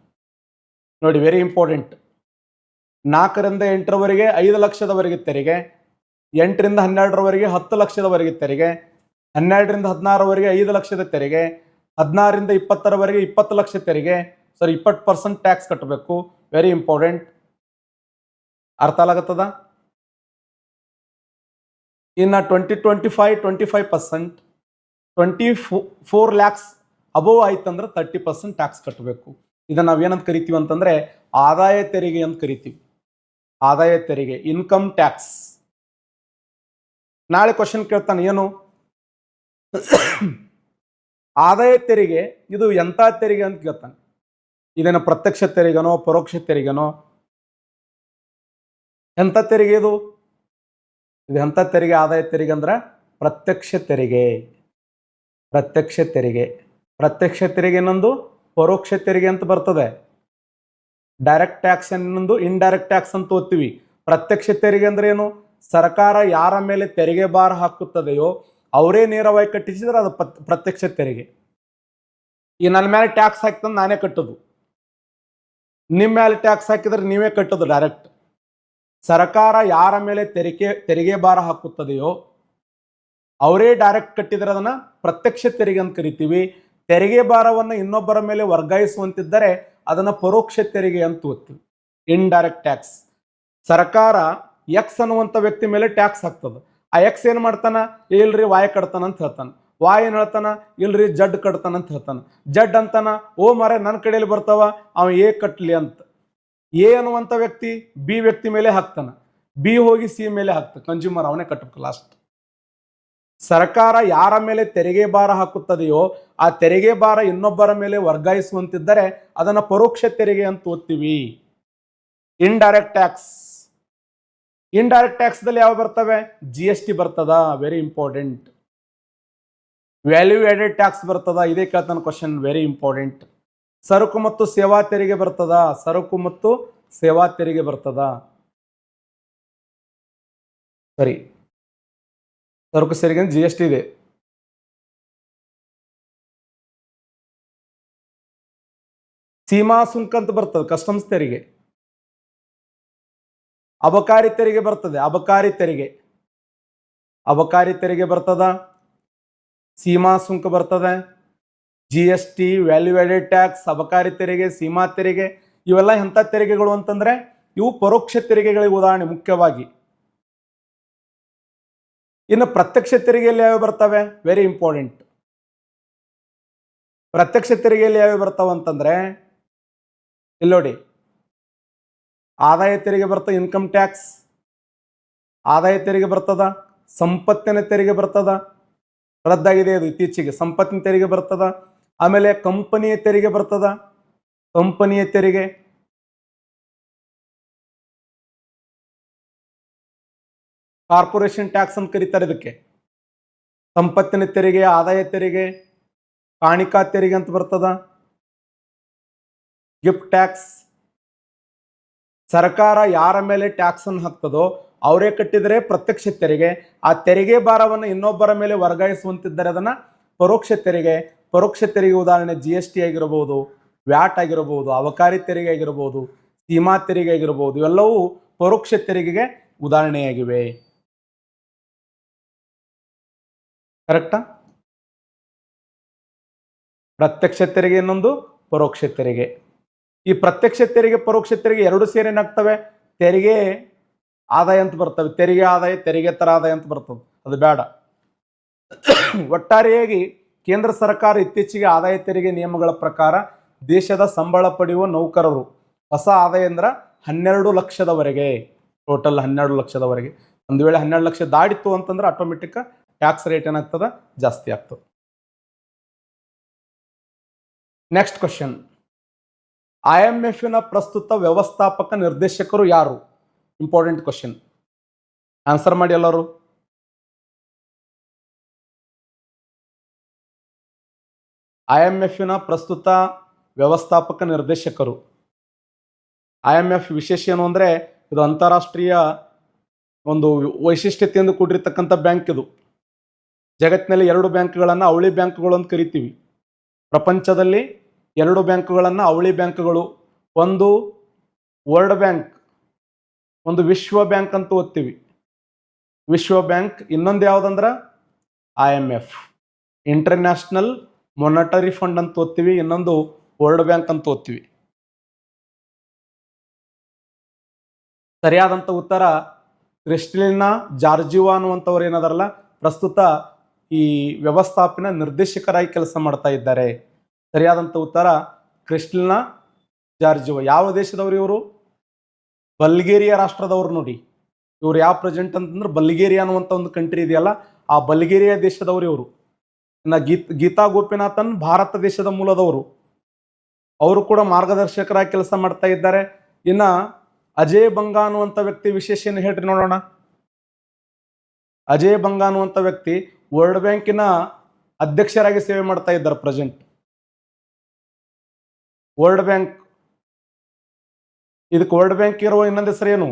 ನೋಡಿ, ವೆರಿ ಇಂಪಾರ್ಟೆಂಟ್. 4ರಿಂದ 8ರವರೆಗೆ 5 ಲಕ್ಷದವರೆಗೆ ತೆರಿಗೆ, 8ರಿಂದ 12ರವರೆಗೆ 10 ಲಕ್ಷದವರೆಗೆ ತೆರಿಗೆ, 12ರಿಂದ 16ರವರೆಗೆ 5 ಲಕ್ಷದ ತೆರಿಗೆ, 16ರಿಂದ 20ರವರೆಗೆ 20 ಲಕ್ಷ ತೆರಿಗೆ, 20% ಟ್ಯಾಕ್ಸ್ ಕಟ್ಟಬೇಕು. Very important. ಅರ್ಥ ಆಗತ್ತದ? ಇನ್ನು 2025 24 ಲ್ಯಾಕ್ಸ್ ಅಬೋವ್ ಆಯ್ತಂದ್ರೆ 30% ಟ್ಯಾಕ್ಸ್ ಕಟ್ಟಬೇಕು. ಇದನ್ನ ನಾವೇನಂತ ಕರಿತೀವಿ ಅಂತಂದ್ರೆ ಆದಾಯ ತೆರಿಗೆ ಅಂತ ಕರಿತೀವಿ. ಆದಾಯ ತೆರಿಗೆ, ಇನ್ಕಮ್ ಟ್ಯಾಕ್ಸ್. ನಾಳೆ ಕ್ವಶನ್ ಕೇಳ್ತಾನೆ, ಏನು ಆದಾಯ ತೆರಿಗೆ ಇದು ಎಂತ ತೆರಿಗೆ ಅಂತ ಕೇಳ್ತಾನೆ. ಇದೇನ ಪ್ರತ್ಯಕ್ಷ ತೆರಿಗೆನೋ ಪರೋಕ್ಷ ತೆರಿಗೆನೋ? ಎಂತ ತೆರಿಗೆ ಇದು ಎಂತ ತೆರಿಗೆ? ಆದಾಯ ತೆರಿಗೆ ಅಂದ್ರೆ ಪ್ರತ್ಯಕ್ಷ ತೆರಿಗೆ. ಪ್ರತ್ಯಕ್ಷ ತೆರಿಗೆ, ಪ್ರತ್ಯಕ್ಷ ತೆರಿಗೆ ಇನ್ನೊಂದು ಪರೋಕ್ಷ ತೆರಿಗೆ ಅಂತ ಬರ್ತದೆ. ಡೈರೆಕ್ಟ್ ಟ್ಯಾಕ್ಸ್ ಇನ್ನೊಂದು ಇಂಡೈರೆಕ್ಟ್ ಟ್ಯಾಕ್ಸ್ ಅಂತ ಓದ್ತೀವಿ. ಪ್ರತ್ಯಕ್ಷ ತೆರಿಗೆ ಅಂದ್ರೆ ಏನು? ಸರ್ಕಾರ ಯಾರ ಮೇಲೆ ತೆರಿಗೆ ಭಾರ ಹಾಕುತ್ತದೆಯೋ ಅವರೇ ನೇರವಾಗಿ ಕಟ್ಟಿಸಿದ್ರೆ ಅದು ಪ್ರತ್ಯಕ್ಷ ತೆರಿಗೆ. ಈ ನನ್ನ ಮೇಲೆ ಟ್ಯಾಕ್ಸ್ ಹಾಕ್ತಂದ್ರೆ ನಾನೇ ಕಟ್ಟೋದು, ನಿಮ್ಮ ಮೇಲೆ ಟ್ಯಾಕ್ಸ್ ಹಾಕಿದ್ರೆ ನೀವೇ ಕಟ್ಟೋದು ಡೈರೆಕ್ಟ್. ಸರ್ಕಾರ ಯಾರ ಮೇಲೆ ತೆರಿಗೆ ಭಾರ ಹಾಕುತ್ತದೆಯೋ ಅವರೇ ಡೈರೆಕ್ಟ್ ಕಟ್ಟಿದ್ರೆ ಅದನ್ನ ಪ್ರತ್ಯಕ್ಷ ತೆರಿಗೆ ಅಂತ ಕರಿತೀವಿ. ತೆರಿಗೆ ಭಾರವನ್ನು ಇನ್ನೊಬ್ಬರ ಮೇಲೆ ವರ್ಗಾಯಿಸುವಂತಿದ್ದರೆ ಅದನ್ನ ಪರೋಕ್ಷ ತೆರಿಗೆ ಅಂತ ಓದ್ತೀವಿ, ಇಂಡೈರೆಕ್ಟ್ ಟ್ಯಾಕ್ಸ್. ಸರ್ಕಾರ ಎಕ್ಸ್ ಅನ್ನುವಂಥ ವ್ಯಕ್ತಿ ಮೇಲೆ ಟ್ಯಾಕ್ಸ್ ಹಾಕ್ತದೆ. ಆ ಎಕ್ಸ್ ಏನ್ ಮಾಡ್ತಾನ? ಇಲ್ರಿ ವಾಯ್ ಕಟ್ತಾನ ಅಂತ ಹೇಳ್ತಾನ. ವಾಯ್ ಏನ್ ಹೇಳ್ತಾನ? ಇಲ್ರಿ ಜಡ್ ಕಟ್ತಾನ ಅಂತ ಹೇಳ್ತಾನ. ಜಡ್ ಅಂತಾನ, ಓ ಮಾರೆ ನನ್ನ ಕಡೆಯಲ್ಲಿ ಬರ್ತಾವ, ಅವ ಎ ಕಟ್ಲಿ ಅಂತ. ಎ ಅನ್ನುವಂಥ ವ್ಯಕ್ತಿ ಬಿ ವ್ಯಕ್ತಿ ಮೇಲೆ ಹಾಕ್ತಾನ, ಬಿ ಹೋಗಿ ಸಿ ಮೇಲೆ ಹಾಕ್ತಾನೆ. ಕನ್ಸ್ಯೂಮರ್ ಅವನೇ ಕಟ್ಟಬೇಕು ಲಾಸ್ಟ್. ಸರ್ಕಾರ ಯಾರ ಮೇಲೆ ತೆರಿಗೆ ಭಾರ ಹಾಕುತ್ತದೆಯೋ ಆ ತೆರಿಗೆ ಭಾರ ಇನ್ನೊಬ್ಬರ ಮೇಲೆ ವರ್ಗಾಯಿಸುವಂತಿದ್ದರೆ ಅದನ್ನ ಪರೋಕ್ಷ ತೆರಿಗೆ ಅಂತ ಓದ್ತೀವಿ, ಇಂಡೈರೆಕ್ಟ್ ಟ್ಯಾಕ್ಸ್. ಇಂಡೈರೆಕ್ಟ್ ಟ್ಯಾಕ್ಸ್ ದಲ್ಲಿ ಯಾವ ಬರ್ತವೆ? GST ಬರ್ತದ, very important. Value added tax ಬರ್ತದ, ಇದೇ ಕೇಳ್ತಾನೆ ಕ್ವಶನ್, ವೆರಿ ಇಂಪಾರ್ಟೆಂಟ್. ಸರಕು ಮತ್ತು ಸೇವಾ ತೆರಿಗೆ ಬರ್ತದ, ಸರಕು ಮತ್ತು ಸೇವಾ ತೆರಿಗೆ ಬರ್ತದ. ಸರಿ, ಸರಕು ಸೇರಿಗೆ GST ಇದೆ. ಸೀಮಾ ಸುಂಕ ಅಂತ ಬರ್ತದೆ, ಕಸ್ಟಮ್ಸ್ ತೆರಿಗೆ. ಅಬಕಾರಿ ತೆರಿಗೆ ಬರ್ತದೆ, ಅಬಕಾರಿ ತೆರಿಗೆ. ಅಬಕಾರಿ ತೆರಿಗೆ ಬರ್ತದ, ಸೀಮಾ ಸುಂಕ ಬರ್ತದೆ, GST, ವ್ಯಾಲ್ಯೂ ಆಡೆಡ್ ಟ್ಯಾಕ್ಸ್, ಅಬಕಾರಿ ತೆರಿಗೆ, ಸೀಮಾ ತೆರಿಗೆ, ಇವೆಲ್ಲ ಎಂಥ ತೆರಿಗೆಗಳು ಅಂತಂದ್ರೆ ಇವು ಪರೋಕ್ಷ ತೆರಿಗೆಗಳಿಗೆ ಉದಾಹರಣೆ ಮುಖ್ಯವಾಗಿ. ಇನ್ನು ಪ್ರತ್ಯಕ್ಷ ತೆರಿಗೆಯಲ್ಲಿ ಯಾವ್ಯಾವ ಬರ್ತವೆ? Very important. ಪ್ರತ್ಯಕ್ಷ ತೆರಿಗೆಯಲ್ಲಿ ಯಾವ್ಯಾವ ಬರ್ತಾವ ಅಂತಂದ್ರೆ ಇಲ್ಲಿ ನೋಡಿ, ಆದಾಯ ತೆರಿಗೆ ಬರ್ತದೆ, ಇನ್ಕಮ್ ಟ್ಯಾಕ್ಸ್. ಆದಾಯ ತೆರಿಗೆ ಬರ್ತದ, ಸಂಪತ್ತಿನ ತೆರಿಗೆ ಬರ್ತದ, ರದ್ದಾಗಿದೆ ಅದು ಇತ್ತೀಚೆಗೆ. ಸಂಪತ್ತಿನ ತೆರಿಗೆ ಬರ್ತದ. ಆಮೇಲೆ ಕಂಪನಿಯ ತೆರಿಗೆ ಬರ್ತದ, ಕಂಪನಿಯ ತೆರಿಗೆ. ಕಾರ್ಪೊರೇಷನ್ ಟ್ಯಾಕ್ಸ್ ಅಂತ ಕರೀತಾರೆ ಇದಕ್ಕೆ. ಸಂಪತ್ತಿನ ತೆರಿಗೆ, ಆದಾಯ ತೆರಿಗೆ, ಕಾಣಿಕಾ ತೆರಿಗೆ ಅಂತ ಬರ್ತದ, ಗಿಫ್ಟ್ ಟ್ಯಾಕ್ಸ್. ಸರ್ಕಾರ ಯಾರ ಮೇಲೆ ಟ್ಯಾಕ್ಸ್ ಅನ್ನು ಹಾಕ್ತದೋ ಅವರೇ ಕಟ್ಟಿದರೆ ಪ್ರತ್ಯಕ್ಷ ತೆರಿಗೆ. ಆ ತೆರಿಗೆ ಭಾರವನ್ನು ಇನ್ನೊಬ್ಬರ ಮೇಲೆ ವರ್ಗಾಯಿಸುವಂತಿದ್ದರೆ ಅದನ್ನ ಪರೋಕ್ಷ ತೆರಿಗೆ. ಪರೋಕ್ಷ ತೆರಿಗೆ ಉದಾಹರಣೆ GST ಆಗಿರಬಹುದು, ವ್ಯಾಟ್ ಆಗಿರಬಹುದು, ಅಬಕಾರಿ ತೆರಿಗೆ ಆಗಿರಬಹುದು, ಸೀಮಾ ತೆರಿಗೆ ಆಗಿರಬಹುದು. ಇವೆಲ್ಲವೂ ಪರೋಕ್ಷ ತೆರಿಗೆಗೆ ಉದಾಹರಣೆಯಾಗಿವೆ. ಕರೆಕ್ಟಾ? ಪ್ರತ್ಯಕ್ಷ ತೆರಿಗೆ ಇನ್ನೊಂದು ಪರೋಕ್ಷ ತೆರಿಗೆ. ಈ ಪ್ರತ್ಯಕ್ಷ ತೆರಿಗೆ ಪರೋಕ್ಷ ತೆರಿಗೆ ಎರಡು ಸೇರಿ ಏನಾಗ್ತವೆ? ತೆರಿಗೆ ಆದಾಯ ಅಂತ ಬರ್ತವೆ. ತೆರಿಗೆ ಆದಾಯ, ತೆರಿಗೆ ತರ ಆದಾಯ ಅಂತ ಬರ್ತದೆ, ಅದು ಬೇಡ. ಒಟ್ಟಾರೆಯಾಗಿ ಕೇಂದ್ರ ಸರ್ಕಾರ ಇತ್ತೀಚೆಗೆ ಆದಾಯ ತೆರಿಗೆ ನಿಯಮಗಳ ಪ್ರಕಾರ ದೇಶದ ಸಂಬಳ ಪಡೆಯುವ ನೌಕರರು ಹೊಸ ಆದಾಯ ಅಂದ್ರೆ 12 ಲಕ್ಷದವರೆಗೆ, ಟೋಟಲ್ 12 ಲಕ್ಷದವರೆಗೆ. ಒಂದು ವೇಳೆ 12 ಲಕ್ಷ ದಾಡಿತ್ತು ಅಂತಂದ್ರೆ ಆಟೋಮೆಟಿಕ್ ಟ್ಯಾಕ್ಸ್ ರೇಟ್ ಏನಾಗ್ತದ? ಜಾಸ್ತಿ ಆಗ್ತದೆ. ನೆಕ್ಸ್ಟ್ ಕ್ವಶನ್, IMF ನ ಪ್ರಸ್ತುತ ವ್ಯವಸ್ಥಾಪಕ ನಿರ್ದೇಶಕರು ಯಾರು? ಇಂಪಾರ್ಟೆಂಟ್ ಕ್ವಶನ್, ಆನ್ಸರ್ ಮಾಡಿ ಎಲ್ಲರೂ. IMF ನ ಪ್ರಸ್ತುತ ವ್ಯವಸ್ಥಾಪಕ ನಿರ್ದೇಶಕರು. IMF ವಿಶೇಷ ಏನು ಅಂದ್ರೆ ಇದು ಅಂತಾರಾಷ್ಟ್ರೀಯ ಒಂದು ವೈಶಿಷ್ಟ್ಯತೆಯಿಂದ ಕೂಡಿರ್ತಕ್ಕಂಥ ಬ್ಯಾಂಕ್. ಇದು ಜಗತ್ತಿನಲ್ಲಿ 2 ಬ್ಯಾಂಕ್ಗಳನ್ನು ಅವಳಿ ಬ್ಯಾಂಕ್ಗಳು ಅಂತ ಕರಿತೀವಿ. ಪ್ರಪಂಚದಲ್ಲಿ 2 ಬ್ಯಾಂಕ್ಗಳನ್ನು ಅವಳಿ ಬ್ಯಾಂಕ್ಗಳು, ಒಂದು ವರ್ಲ್ಡ್ ಬ್ಯಾಂಕ್, ಒಂದು ವಿಶ್ವ ಬ್ಯಾಂಕ್ ಅಂತ ಓದ್ತೀವಿ, ವಿಶ್ವ ಬ್ಯಾಂಕ್. ಇನ್ನೊಂದು ಯಾವುದಂದ್ರೆ IMF, ಇಂಟರ್ನ್ಯಾಷನಲ್ ಮಾನಿಟರಿ ಫಂಡ್ ಅಂತ ಓದ್ತೀವಿ. ಇನ್ನೊಂದು ವರ್ಲ್ಡ್ ಬ್ಯಾಂಕ್ ಅಂತ ಓದ್ತೀವಿ. ಸರಿಯಾದಂಥ ಉತ್ತರ ಕ್ರಿಸ್ಟಲಿನಾ ಜಾರ್ಜಿವಾ ಅನ್ನುವಂಥವ್ರು ಏನದಾರಲ್ಲ ಪ್ರಸ್ತುತ ಈ ವ್ಯವಸ್ಥಾಪನಾ ನಿರ್ದೇಶಕರಾಗಿ ಕೆಲಸ ಮಾಡ್ತಾ ಇದ್ದಾರೆ. ಸರಿಯಾದಂಥ ಉತ್ತರ ಕ್ರಿಸ್ಟಲಿನಾ ಜಾರ್ಜಿವಾ. ಯಾವ ದೇಶದವರು ಇವರು? ಬಲ್ಗೇರಿಯಾ ರಾಷ್ಟ್ರದವ್ರು. ನೋಡಿ ಇವ್ರು ಯಾವ ಪ್ರೆಸಿಡೆಂಟ್ ಅಂತಂದ್ರೆ ಬಲ್ಗೇರಿಯಾ ಅನ್ನುವಂಥ ಒಂದು ಕಂಟ್ರಿ ಇದೆಯಲ್ಲ, ಆ ಬಲ್ಗೇರಿಯಾ ದೇಶದವರು ಇವರು. ಇನ್ನು ಗೀತಾ ಗೋಪಿನಾಥನ್ ಭಾರತ ದೇಶದ ಮೂಲದವರು, ಅವರು ಕೂಡ ಮಾರ್ಗದರ್ಶಕರಾಗಿ ಕೆಲಸ ಮಾಡ್ತಾ ಇದ್ದಾರೆ. ಇನ್ನ ಅಜಯ್ ಬಂಗಾ ಅನ್ನುವಂಥ ವ್ಯಕ್ತಿ ವಿಶೇಷ ಏನು ಹೇಳ್ರಿ ನೋಡೋಣ. ಅಜಯ್ ಬಂಗಾ ಅನ್ನುವಂಥ ವ್ಯಕ್ತಿ ವರ್ಲ್ಡ್ ಬ್ಯಾಂಕಿನ ಅಧ್ಯಕ್ಷರಾಗಿ ಸೇವೆ ಮಾಡ್ತಾ ಇದ್ದಾರೆ ಪ್ರೆಸೆಂಟ್. ವರ್ಲ್ಡ್ ಬ್ಯಾಂಕ್, ಇದಕ್ಕೆ ವರ್ಲ್ಡ್ ಬ್ಯಾಂಕ್ ಇರುವ ಇನ್ನೊಂದು ಹೆಸರು ಏನು?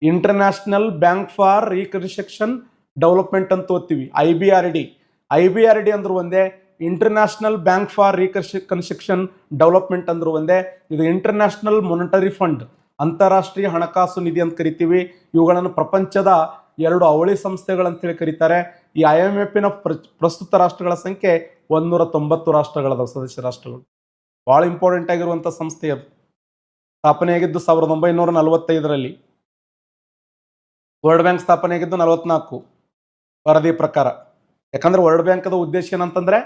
International bank for reconstruction development ಅಂತ ಓದ್ತೀವಿ, IBRD. IBRD ಅಂದ್ರು ಒಂದೇ, international bank for reconstruction development ಅಂದ್ರು ಒಂದೇ. ಇದು ಇಂಟರ್ನ್ಯಾಷನಲ್ ಮಾನಿಟರಿ ಫಂಡ್, ಅಂತಾರಾಷ್ಟ್ರೀಯ ಹಣಕಾಸು ನಿಧಿ ಅಂತ ಕರಿತೀವಿ. ಇವುಗಳನ್ನು ಪ್ರಪಂಚದ 2 ಅವಳಿ ಸಂಸ್ಥೆಗಳಂತೇಳಿ ಕರೀತಾರೆ. ಈ IMFನ ಪ್ರಸ್ತುತ ರಾಷ್ಟ್ರಗಳ ಸಂಖ್ಯೆ 190 ರಾಷ್ಟ್ರಗಳದ ಸದಸ್ಯ ರಾಷ್ಟ್ರಗಳು. ಬಹಳ ಇಂಪಾರ್ಟೆಂಟ್ ಆಗಿರುವಂಥ ಸಂಸ್ಥೆ ಅದು. ಸ್ಥಾಪನೆಯಾಗಿದ್ದು 1945ರಲ್ಲಿ. ವರ್ಲ್ಡ್ ಬ್ಯಾಂಕ್ ಸ್ಥಾಪನೆಯಾಗಿದ್ದು 44 ವರದಿ ಪ್ರಕಾರ. ಯಾಕಂದ್ರೆ ವರ್ಲ್ಡ್ ಬ್ಯಾಂಕದ ಉದ್ದೇಶ ಏನಂತಂದ್ರೆ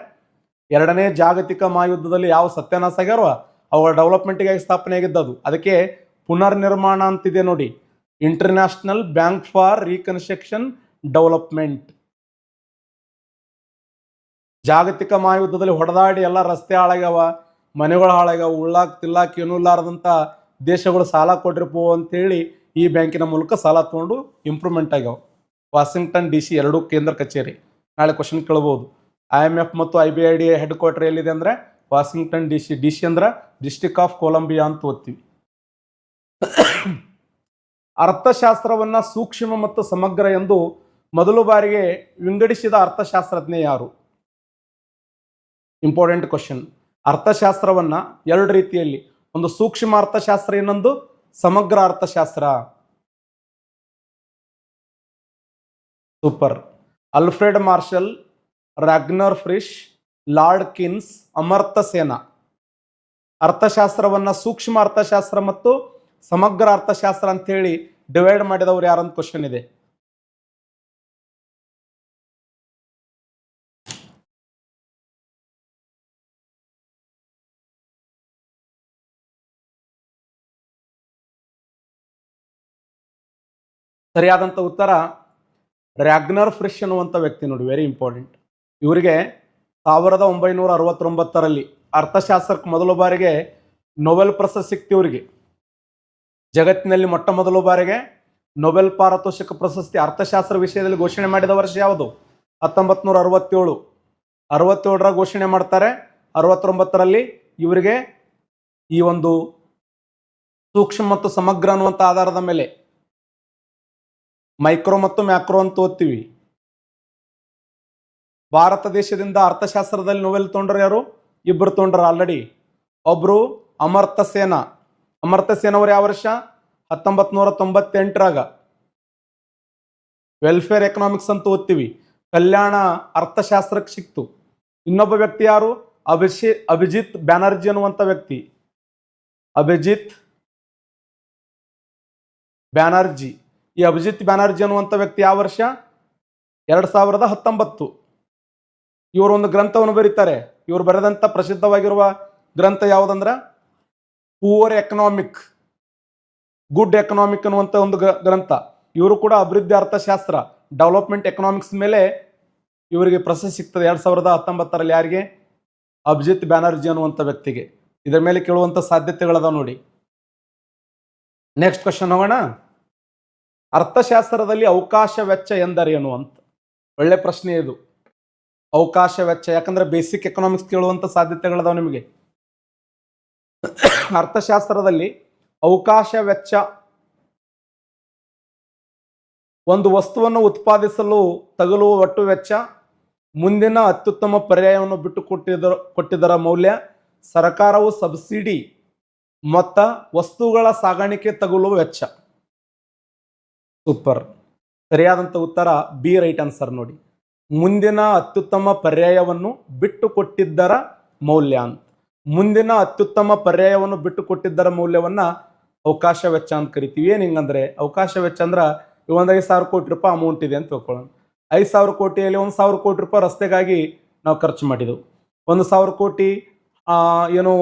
2ನೇ ಜಾಗತಿಕ ಮಹಾಯುದ್ಧದಲ್ಲಿ ಯಾವ ಸತ್ಯಾನಾಶ ಆಗ್ಯಾರೋ ಅವುಗಳ ಡೆವಲಪ್ಮೆಂಟ್ಗಾಗಿ ಸ್ಥಾಪನೆ ಆಗಿದ್ದದು. ಅದಕ್ಕೆ ಪುನರ್ ನಿರ್ಮಾಣ ಅಂತಿದೆ ನೋಡಿ, international bank for reconstruction development. ಜಾಗತಿಕ ಮಹಾಯುದ್ಧದಲ್ಲಿ ಹೊಡೆದಾಡಿ ಎಲ್ಲ ರಸ್ತೆ ಹಾಳಾಗ್ಯಾವ, ಮನೆಗಳು ಹಾಳಾಗ್ಯಾವ, ಉಳ್ಳಾಕ್ ತಿಲ್ಲಾಕ್ ಏನೂ ಇಲ್ಲಾರದಂಥ ದೇಶಗಳು ಸಾಲ ಕೊಟ್ಟಿರ್ಪೋ ಅಂತೇಳಿ ಈ ಬ್ಯಾಂಕಿನ ಮೂಲಕ ಸಾಲ ತಗೊಂಡು ಇಂಪ್ರೂವ್ಮೆಂಟ್ ಆಗ್ಯಾವ. ವಾಷಿಂಗ್ಟನ್ DC 2 ಕೇಂದ್ರ ಕಚೇರಿ. ನಾಳೆ ಕ್ವಶನ್ ಕೇಳಬಹುದು. IMF ಮತ್ತು IBRD ಹೆಡ್ ಕ್ವಾರ್ಟರ್ ಎಲ್ಲಿದೆ ಅಂದ್ರೆ ವಾಷಿಂಗ್ಟನ್ DC ಅಂದ್ರೆ ಡಿಸ್ಟ್ರಿಕ್ಟ್ ಆಫ್ ಕೊಲಂಬಿಯಾ ಅಂತ ಓದ್ತೀವಿ. ಅರ್ಥಶಾಸ್ತ್ರವನ್ನ ಸೂಕ್ಷ್ಮ ಮತ್ತು ಸಮಗ್ರ ಎಂದು ಮೊದಲು ಬಾರಿಗೆ ವಿಂಗಡಿಸಿದ ಅರ್ಥಶಾಸ್ತ್ರಜ್ಞ ಯಾರು? Important question. ಅರ್ಥಶಾಸ್ತ್ರವನ್ನ 2 ರೀತಿಯಲ್ಲಿ, ಒಂದು ಸೂಕ್ಷ್ಮ ಅರ್ಥಶಾಸ್ತ್ರ, ಇನ್ನೊಂದು ಸಮಗ್ರ ಅರ್ಥಶಾಸ್ತ್ರ. Super. Alfred Marshall, Ragnar Frisch, Lord Keynes, Amartya Sen. ಅರ್ಥಶಾಸ್ತ್ರವನ್ನ ಸೂಕ್ಷ್ಮ ಅರ್ಥಶಾಸ್ತ್ರ ಮತ್ತು ಸಮಗ್ರ ಅರ್ಥಶಾಸ್ತ್ರ ಅಂತ ಹೇಳಿ ಡಿವೈಡ್ ಮಾಡಿದವರು ಯಾರಂತ ಕ್ವಶನ್ ಇದೆ. ಸರಿಯಾದಂಥ ಉತ್ತರ ರಾಗ್ನರ್ ಫ್ರಿಶ್ ಅನ್ನುವಂಥ ವ್ಯಕ್ತಿ. ನೋಡಿ, ವೆರಿ ಇಂಪಾರ್ಟೆಂಟ್. ಇವರಿಗೆ 1969ರಲ್ಲಿ ಅರ್ಥಶಾಸ್ತ್ರಕ್ಕೆ ಮೊದಲ ಬಾರಿಗೆ ನೊಬೆಲ್ ಪ್ರಶಸ್ತಿ ಸಿಕ್ತು. ಇವರಿಗೆ ಜಗತ್ತಿನಲ್ಲಿ ಮೊಟ್ಟ ಮೊದಲ ಬಾರಿಗೆ ನೊಬೆಲ್ ಪಾರಿತೋಷಿಕ ಪ್ರಶಸ್ತಿ ಅರ್ಥಶಾಸ್ತ್ರ ವಿಷಯದಲ್ಲಿ ಘೋಷಣೆ ಮಾಡಿದ ವರ್ಷ ಯಾವುದು? 1967. 67ರ ಘೋಷಣೆ ಮಾಡ್ತಾರೆ. 69ರಲ್ಲಿ ಇವರಿಗೆ ಈ ಒಂದು ಸೂಕ್ಷ್ಮ ಮತ್ತು ಸಮಗ್ರ ಅನ್ನುವಂಥ ಆಧಾರದ ಮೇಲೆ ಮೈಕ್ರೋ ಮತ್ತು ಮ್ಯಾಕ್ರೋ ಅಂತ ಓದ್ತೀವಿ. ಭಾರತ ದೇಶದಿಂದ ಅರ್ಥಶಾಸ್ತ್ರದಲ್ಲಿ ನೊಬೆಲ್ ತೊಗೊಂಡ್ರು ಯಾರು? 2 ತೊಗೊಂಡ್ರ ಆಲ್ರೆಡಿ. ಒಬ್ರು ಅಮರ್ತ್ಯ ಸೇನ್. ಅಮರ್ತ್ಯ ಸೇನ್ ಅವರು ಯಾವ ವರ್ಷ? 1998ರಾಗ ವೆಲ್ಫೇರ್ ಎಕನಾಮಿಕ್ಸ್ ಅಂತ ಓದ್ತೀವಿ, ಕಲ್ಯಾಣ ಅರ್ಥಶಾಸ್ತ್ರಕ್ಕೆ ಸಿಕ್ತು. ಇನ್ನೊಬ್ಬ ವ್ಯಕ್ತಿ ಯಾರು? ಅಭಿಜಿತ್ ಬ್ಯಾನರ್ಜಿ ಅನ್ನುವಂಥ ವ್ಯಕ್ತಿ. ಅಭಿಜಿತ್ ಬ್ಯಾನರ್ಜಿ. ಈ ಅಭಿಜಿತ್ ಬ್ಯಾನರ್ಜಿ ಅನ್ನುವಂಥ ವ್ಯಕ್ತಿ ಯಾವ ವರ್ಷ? 2019. ಇವರು ಒಂದು ಗ್ರಂಥವನ್ನು ಬರೀತಾರೆ. ಇವರು ಬರೆದಂಥ ಪ್ರಸಿದ್ಧವಾಗಿರುವ ಗ್ರಂಥ ಯಾವುದಂದ್ರೆ ಪೂವರ್ ಎಕನಾಮಿಕ್, ಗುಡ್ ಎಕನಾಮಿಕ್ ಅನ್ನುವಂಥ ಒಂದು ಗ್ರಂಥ. ಇವರು ಕೂಡ ಅಭಿವೃದ್ಧಿ ಅರ್ಥಶಾಸ್ತ್ರ, ಡೆವಲಪ್ಮೆಂಟ್ ಎಕನಾಮಿಕ್ಸ್ ಮೇಲೆ ಇವರಿಗೆ ಪ್ರಶಸ್ತಿ ಸಿಗ್ತದೆ 2019ರಲ್ಲಿ. ಯಾರಿಗೆ? ಅಭಿಜಿತ್ ಬ್ಯಾನರ್ಜಿ ಅನ್ನುವಂಥ ವ್ಯಕ್ತಿಗೆ. ಇದರ ಮೇಲೆ ಕೇಳುವಂಥ ಸಾಧ್ಯತೆಗಳದ ನೋಡಿ. ನೆಕ್ಸ್ಟ್ ಕ್ವಶನ್ ಹೋಗೋಣ. ಅರ್ಥಶಾಸ್ತ್ರದಲ್ಲಿ ಅವಕಾಶ ವೆಚ್ಚ ಎಂದರೇನು ಅಂತ ಒಳ್ಳೆ ಪ್ರಶ್ನೆ ಇದು. ಅವಕಾಶ ವೆಚ್ಚ, ಯಾಕಂದ್ರೆ ಬೇಸಿಕ್ ಎಕನಾಮಿಕ್ಸ್ ಕೇಳುವಂಥ ಸಾಧ್ಯತೆಗಳದಾವ ನಿಮಗೆ. ಅರ್ಥಶಾಸ್ತ್ರದಲ್ಲಿ ಅವಕಾಶ ವೆಚ್ಚ ಒಂದು ವಸ್ತುವನ್ನು ಉತ್ಪಾದಿಸಲು ತಗುಲುವ ಒಟ್ಟು ವೆಚ್ಚ, ಮುಂದಿನ ಅತ್ಯುತ್ತಮ ಪರ್ಯಾಯವನ್ನು ಬಿಟ್ಟು ಕೊಟ್ಟಿದ್ದರ ಮೌಲ್ಯ, ಸರ್ಕಾರವು ಸಬ್ಸಿಡಿ ಮೊತ್ತ ವಸ್ತುಗಳ ಸಾಗಾಣಿಕೆ ತಗುಲುವ ವೆಚ್ಚ. ಸೂಪರ್. ಸರಿಯಾದಂಥ ಉತ್ತರ ಬಿ ರೈಟ್ ಆನ್ಸರ್ ನೋಡಿ. ಮುಂದಿನ ಅತ್ಯುತ್ತಮ ಪರ್ಯಾಯವನ್ನು ಬಿಟ್ಟು ಕೊಟ್ಟಿದ್ದರ ಮೌಲ್ಯ ಅಂತ. ಮುಂದಿನ ಅತ್ಯುತ್ತಮ ಪರ್ಯಾಯವನ್ನು ಬಿಟ್ಟು ಕೊಟ್ಟಿದ್ದರ ಮೌಲ್ಯವನ್ನ ಅವಕಾಶ ವೆಚ್ಚ ಅಂತ ಕರಿತೀವಿ. ಏನು ಹಿಂಗಂದ್ರೆ ಅವಕಾಶ ವೆಚ್ಚ ಅಂದ್ರೆ ಒಂದು 5,000 ಕೋಟಿ ರೂಪಾಯಿ ಅಮೌಂಟ್ ಇದೆ ಅಂತ ತಿಳ್ಕೊಳ್ಳೋಣ. 5,000 ಕೋಟಿಯಲ್ಲಿ 1,000 ಕೋಟಿ ರೂಪಾಯಿ ರಸ್ತೆಗಾಗಿ ನಾವು ಖರ್ಚು ಮಾಡಿದೆವು. 1,000 ಕೋಟಿ ಏನು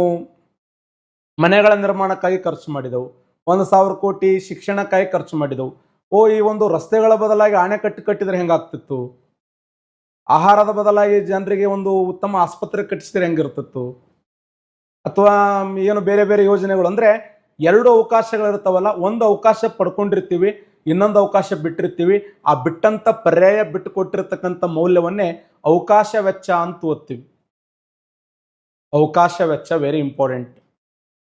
ಮನೆಗಳ ನಿರ್ಮಾಣಕ್ಕಾಗಿ ಖರ್ಚು ಮಾಡಿದೆವು. 1,000 ಕೋಟಿ ಶಿಕ್ಷಣಕ್ಕಾಗಿ ಖರ್ಚು ಮಾಡಿದೆವು. ಈ ಒಂದು ರಸ್ತೆಗಳ ಬದಲಾಗಿ ಅಣೆಕಟ್ಟು ಕಟ್ಟಿದ್ರೆ ಹೆಂಗಾಗ್ತಿತ್ತು, ಆಹಾರದ ಬದಲಾಗಿ ಜನರಿಗೆ ಒಂದು ಉತ್ತಮ ಆಸ್ಪತ್ರೆ ಕಟ್ಟಿಸಿದ್ರೆ ಹೆಂಗಿರ್ತಿತ್ತು, ಅಥವಾ ಏನು ಬೇರೆ ಬೇರೆ ಯೋಜನೆಗಳು. ಅಂದ್ರೆ 2 ಅವಕಾಶಗಳಿರ್ತಾವಲ್ಲ, ಒಂದು ಅವಕಾಶ ಪಡ್ಕೊಂಡಿರ್ತೀವಿ, ಇನ್ನೊಂದು ಅವಕಾಶ ಬಿಟ್ಟಿರ್ತೀವಿ. ಆ ಬಿಟ್ಟಂತ ಪರ್ಯಾಯ ಬಿಟ್ಟು ಕೊಟ್ಟಿರ್ತಕ್ಕಂಥ ಮೌಲ್ಯವನ್ನೇ ಅವಕಾಶ ವೆಚ್ಚ ಅಂತ ಓದ್ತೀವಿ. ಅವಕಾಶ ವೆಚ್ಚ ವೆರಿ ಇಂಪಾರ್ಟೆಂಟ್.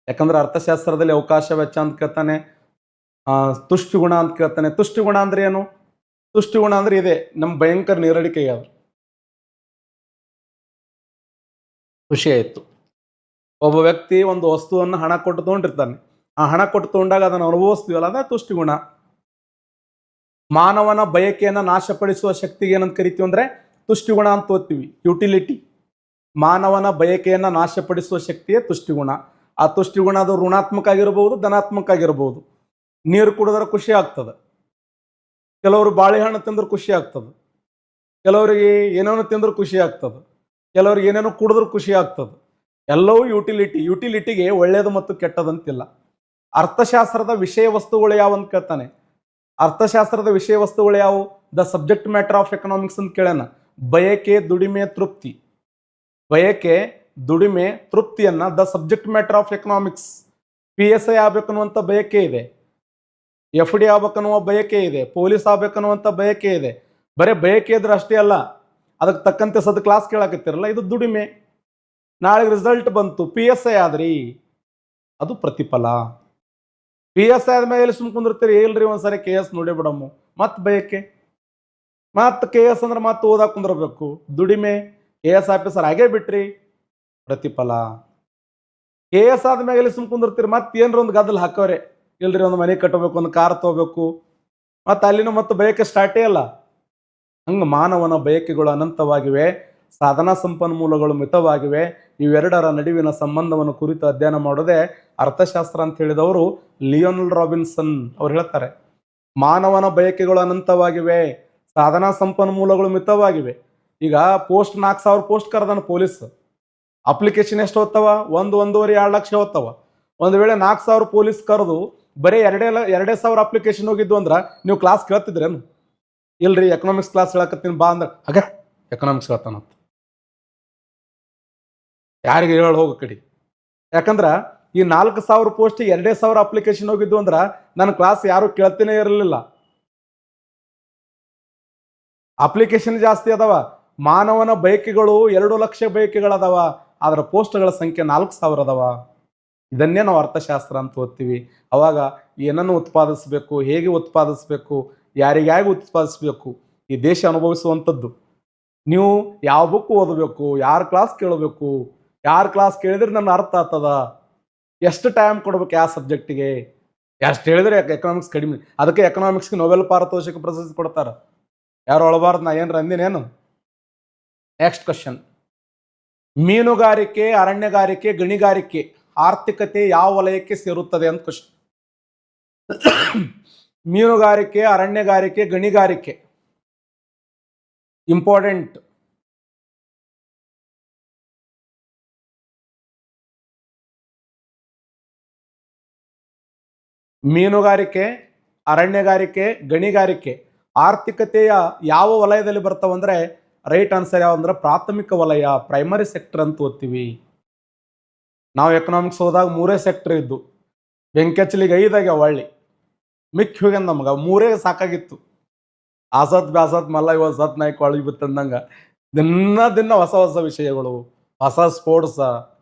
ಯಾಕಂದ್ರೆ ಅರ್ಥಶಾಸ್ತ್ರದಲ್ಲಿ ಅವಕಾಶ ವೆಚ್ಚ ಅಂತ ಕೇಳ್ತಾನೆ, ತುಷ್ಟಿಗುಣ ಅಂತ ಕೇಳ್ತಾನೆ. ತುಷ್ಟಿಗುಣ ಅಂದ್ರೆ ಏನು? ತುಷ್ಟಿಗುಣ ಅಂದ್ರೆ ಇದೆ, ನಮ್ಮ ಭಯಂಕರ ನೀರಡಿಕೆ ಯಾವ್ದು. ಖುಷಿ ಆಯ್ತು. ಒಬ್ಬ ವ್ಯಕ್ತಿ ಒಂದು ವಸ್ತುವನ್ನು ಹಣ ಕೊಟ್ಟು ತಗೊಂಡಿರ್ತಾನೆ. ಆ ಹಣ ಕೊಟ್ಟು ತಗೊಂಡಾಗ ಅದನ್ನು ಅನುಭವಿಸ್ತೀವಲ್ಲ, ಅದ ತುಷ್ಟಿಗುಣ. ಮಾನವನ ಬಯಕೆಯನ್ನು ನಾಶಪಡಿಸುವ ಶಕ್ತಿಗೆ ಏನಂತ ಕರಿತೀವಿ ಅಂದ್ರೆ ತುಷ್ಟಿಗುಣ ಅಂತ ಓದ್ತೀವಿ. ಯುಟಿಲಿಟಿ. ಮಾನವನ ಬಯಕೆಯನ್ನು ನಾಶಪಡಿಸುವ ಶಕ್ತಿಯೇ ತುಷ್ಟಿಗುಣ. ಆ ತುಷ್ಟಿಗುಣ ಅದು ಋಣಾತ್ಮಕ ಆಗಿರಬಹುದು, ಧನಾತ್ಮಕ ಆಗಿರಬಹುದು. ನೀರು ಕುಡಿದ್ರೆ ಖುಷಿ ಆಗ್ತದೆ, ಕೆಲವರು ಬಾಳೆಹಣ್ಣು ತಿಂದ್ರೆ ಖುಷಿ ಆಗ್ತದೆ, ಕೆಲವರಿಗೆ ಏನೇನೋ ತಿಂದ್ರೆ ಖುಷಿ ಆಗ್ತದೆ, ಕೆಲವರಿಗೆ ಏನೇನೋ ಕುಡಿದ್ರೆ ಖುಷಿ ಆಗ್ತದೆ. ಎಲ್ಲವೂ ಯುಟಿಲಿಟಿ. ಯುಟಿಲಿಟಿಗೆ ಒಳ್ಳೆಯದು ಮತ್ತು ಕೆಟ್ಟದಂತಿಲ್ಲ. ಅರ್ಥಶಾಸ್ತ್ರದ ವಿಷಯ ವಸ್ತುಗಳು ಯಾವ ಅಂತ ಕೇಳ್ತಾನೆ. ಅರ್ಥಶಾಸ್ತ್ರದ ವಿಷಯ ವಸ್ತುಗಳು ಯಾವುವು? The subject matter of economics ಅಂತ ಕೇಳೋಣ. ಬಯಕೆ, ದುಡಿಮೆ, ತೃಪ್ತಿ. ಬಯಕೆ, ದುಡಿಮೆ, ತೃಪ್ತಿಯನ್ನ the subject matter of economics. PSI ಆಗ್ಬೇಕನ್ನುವಂಥ ಬಯಕೆ ಇದೆ, FD ಆಗ್ಬೇಕನ್ನುವ ಬಯಕೆ ಇದೆ, ಪೊಲೀಸ್ ಆಗ್ಬೇಕನ್ನುವಂಥ ಬಯಕೆ ಇದೆ. ಬರೀ ಬಯಕೆ ಇದ್ರೆ ಅಷ್ಟೇ ಅಲ್ಲ, ಅದಕ್ಕೆ ತಕ್ಕಂತೆ ಸದ್ ಕ್ಲಾಸ್ ಕೇಳಾಕತ್ತಿರಲ್ಲ, ಇದು ದುಡಿಮೆ. ನಾಳೆ ರಿಸಲ್ಟ್ ಬಂತು, PSI ಆದ್ರಿ, ಅದು ಪ್ರತಿಫಲ. PSI ಆದ್ಮೇಲೆ ಸುಮ್ ಕುಂದಿರ್ತೀರಿ, ಇಲ್ರಿ ಒಂದ್ಸರಿ KS ನೋಡಿ ಬಿಡಮ್ಮು, ಮತ್ ಬಯಕೆ, ಮತ್ KS ಅಂದ್ರೆ ಮತ್ತೆ ಓದಾಕ್ ಕುಂದಿರ್ಬೇಕು. ದುಡಿಮೆ, KS ಆಫೀಸರ್ ಆಗೇ ಬಿಟ್ರಿ, ಪ್ರತಿಫಲ. KS ಆದ್ಮೇಲೆ ಸುಮ್ ಕುಂದಿರ್ತೀರಿ, ಮತ್ತೆ ಏನ್ರ ಒಂದು ಗದ್ದಲ್ ಹಾಕೋರೆ, ಇಲ್ರಿ ಒಂದು ಮನೆ ಕಟ್ಟಬೇಕು, ಒಂದು ಕಾರ್ ತಗೋಬೇಕು, ಮತ್ತೆ ಅಲ್ಲಿನ ಮತ್ತೆ ಬಯಕೆ ಸ್ಟಾರ್ಟೇ ಅಲ್ಲ. ಹಂಗ ಮಾನವನ ಬಯಕೆಗಳು ಅನಂತವಾಗಿವೆ, ಸಾಧನಾ ಸಂಪನ್ಮೂಲಗಳು ಮಿತವಾಗಿವೆ. ಇವೆರಡರ ನಡುವಿನ ಸಂಬಂಧವನ್ನು ಕುರಿತು ಅಧ್ಯಯನ ಮಾಡೋದೇ ಅರ್ಥಶಾಸ್ತ್ರ ಅಂತ ಹೇಳಿದವರು ಲಿಯೋನಲ್ ರಾಬಿನ್ಸನ್ ಅವ್ರು ಹೇಳ್ತಾರೆ. ಮಾನವನ ಬಯಕೆಗಳು ಅನಂತವಾಗಿವೆ, ಸಾಧನಾ ಸಂಪನ್ಮೂಲಗಳು ಮಿತವಾಗಿವೆ. ಈಗ ಪೋಸ್ಟ್ 4,000 ಪೋಸ್ಟ್ ಕರೆದಾನ ಪೊಲೀಸ್. ಅಪ್ಲಿಕೇಶನ್ ಎಷ್ಟು ಹೋಗ್ತಾವ? 1-1.5-2 ಲಕ್ಷ ಹೋಗ್ತಾವ. ಒಂದು ವೇಳೆ 4,000 ಪೊಲೀಸ್ ಕರೆದು ಬರೀ 2,000 ಅಪ್ಲಿಕೇಶನ್ ಹೋಗಿದ್ದು ಅಂದ್ರೆ ನೀವು ಕ್ಲಾಸ್ ಕೇಳ್ತಿದ್ರೇನು? ಇಲ್ರಿ ಎಕನಾಮಿಕ್ಸ್ ಕ್ಲಾಸ್ ಹೇಳಕತ್ತೀನಿ ಬಾ ಅಂದ್ರೆ ಹಾಗ ಎಕನಾಮಿಕ್ಸ್ ಹೇಳ್ತಾನಂತ. ಯಾರಿಗೆ ಹೇಳಿ ಹೋಗೋ ಕಡೆ. ಯಾಕಂದ್ರ ಈ 4,000 ಪೋಸ್ಟ್ 2,000 ಅಪ್ಲಿಕೇಶನ್ ಹೋಗಿದ್ದು ಅಂದ್ರ ನನ್ನ ಕ್ಲಾಸ್ ಯಾರು ಕೇಳ್ತೇನೆ ಇರಲಿಲ್ಲ. ಅಪ್ಲಿಕೇಶನ್ ಜಾಸ್ತಿ ಅದಾವ. ಮಾನವನ ಬಯಕೆಗಳು 2 ಲಕ್ಷ ಬಯಕೆಗಳದಾವ, ಅದರ ಪೋಸ್ಟ್ಗಳ ಸಂಖ್ಯೆ 4,000 ಅದಾವ. ಇದನ್ನೇ ನಾವು ಅರ್ಥಶಾಸ್ತ್ರ ಅಂತ ಓದ್ತೀವಿ. ಅವಾಗ ಏನನ್ನು ಉತ್ಪಾದಿಸಬೇಕು, ಹೇಗೆ ಉತ್ಪಾದಿಸಬೇಕು, ಯಾರಿಗಾಗಿ ಉತ್ಪಾದಿಸಬೇಕು, ಈ ದೇಶ ಅನುಭವಿಸುವಂಥದ್ದು. ನೀವು ಯಾವ ಬುಕ್ ಓದಬೇಕು, ಯಾರ ಕ್ಲಾಸ್ ಕೇಳಬೇಕು, ಯಾರ ಕ್ಲಾಸ್ ಕೇಳಿದ್ರೆ ನನ್ನ ಅರ್ಥ ಆಗ್ತದ, ಎಷ್ಟು ಟೈಮ್ ಕೊಡ್ಬೇಕು ಯಾವ ಸಬ್ಜೆಕ್ಟಿಗೆ, ಎಷ್ಟು ಹೇಳಿದ್ರೆ ಎಕನಾಮಿಕ್ಸ್ ಕಡಿಮೆ. ಅದಕ್ಕೆ ಎಕನಾಮಿಕ್ಸ್ಗೆ ನೊಬೆಲ್ ಪಾರಿತೋಷಿಕ ಪ್ರಶಸ್ತಿ ಕೊಡ್ತಾರ. ಯಾರು ಒಳಬಾರ್ದು, ನಾ ಏನ್ರ ಅಂದಿನೇನು? Next question. ಮೀನುಗಾರಿಕೆ, ಅರಣ್ಯಗಾರಿಕೆ, ಗಣಿಗಾರಿಕೆ ಆರ್ಥಿಕತೆ ಯಾವ ವಲಯಕ್ಕೆ ಸೇರುತ್ತದೆ ಅಂತ ಕ್ವಶನ್. ಮೀನುಗಾರಿಕೆ, ಅರಣ್ಯಗಾರಿಕೆ, ಗಣಿಗಾರಿಕೆ ಇಂಪಾರ್ಟೆಂಟ್. ಮೀನುಗಾರಿಕೆ, ಅರಣ್ಯಗಾರಿಕೆ, ಗಣಿಗಾರಿಕೆ ಆರ್ಥಿಕತೆಯ ಯಾವ ವಲಯದಲ್ಲಿ ಬರ್ತಾವಂದ್ರೆ ರೈಟ್ ಆನ್ಸರ್ ಯಾವಂದ್ರೆ ಪ್ರಾಥಮಿಕ ವಲಯ, ಪ್ರೈಮರಿ ಸೆಕ್ಟರ್ ಅಂತ ಓದ್ತೀವಿ. ನಾವು ಎಕನಾಮಿಕ್ಸ್ ಹೋದಾಗ 3 ಸೆಕ್ಟರ್ ಇದ್ದು, ಬೆಂಕೆಚ್ಚಲಿಗೆ 5 ಆಗ್ಯಾವ. ಒಳ್ಳಿ ಮಿಕ್ಕಿ ಹೋಗ್ಯ ನಮ್ಗೆ 3 ಸಾಕಾಗಿತ್ತು. ಆಸತ್ ಬ್ಯಾಸತ್ ಮಲ್ಲ ಇವ ಸತ್ ನಾಯ್ಕ ಒಳಗೆ ಬಿತ್ತಂದಂಗ ದಿನ ಹೊಸ ಹೊಸ ವಿಷಯಗಳು, ಹೊಸ ಸ್ಪೋರ್ಟ್ಸ್.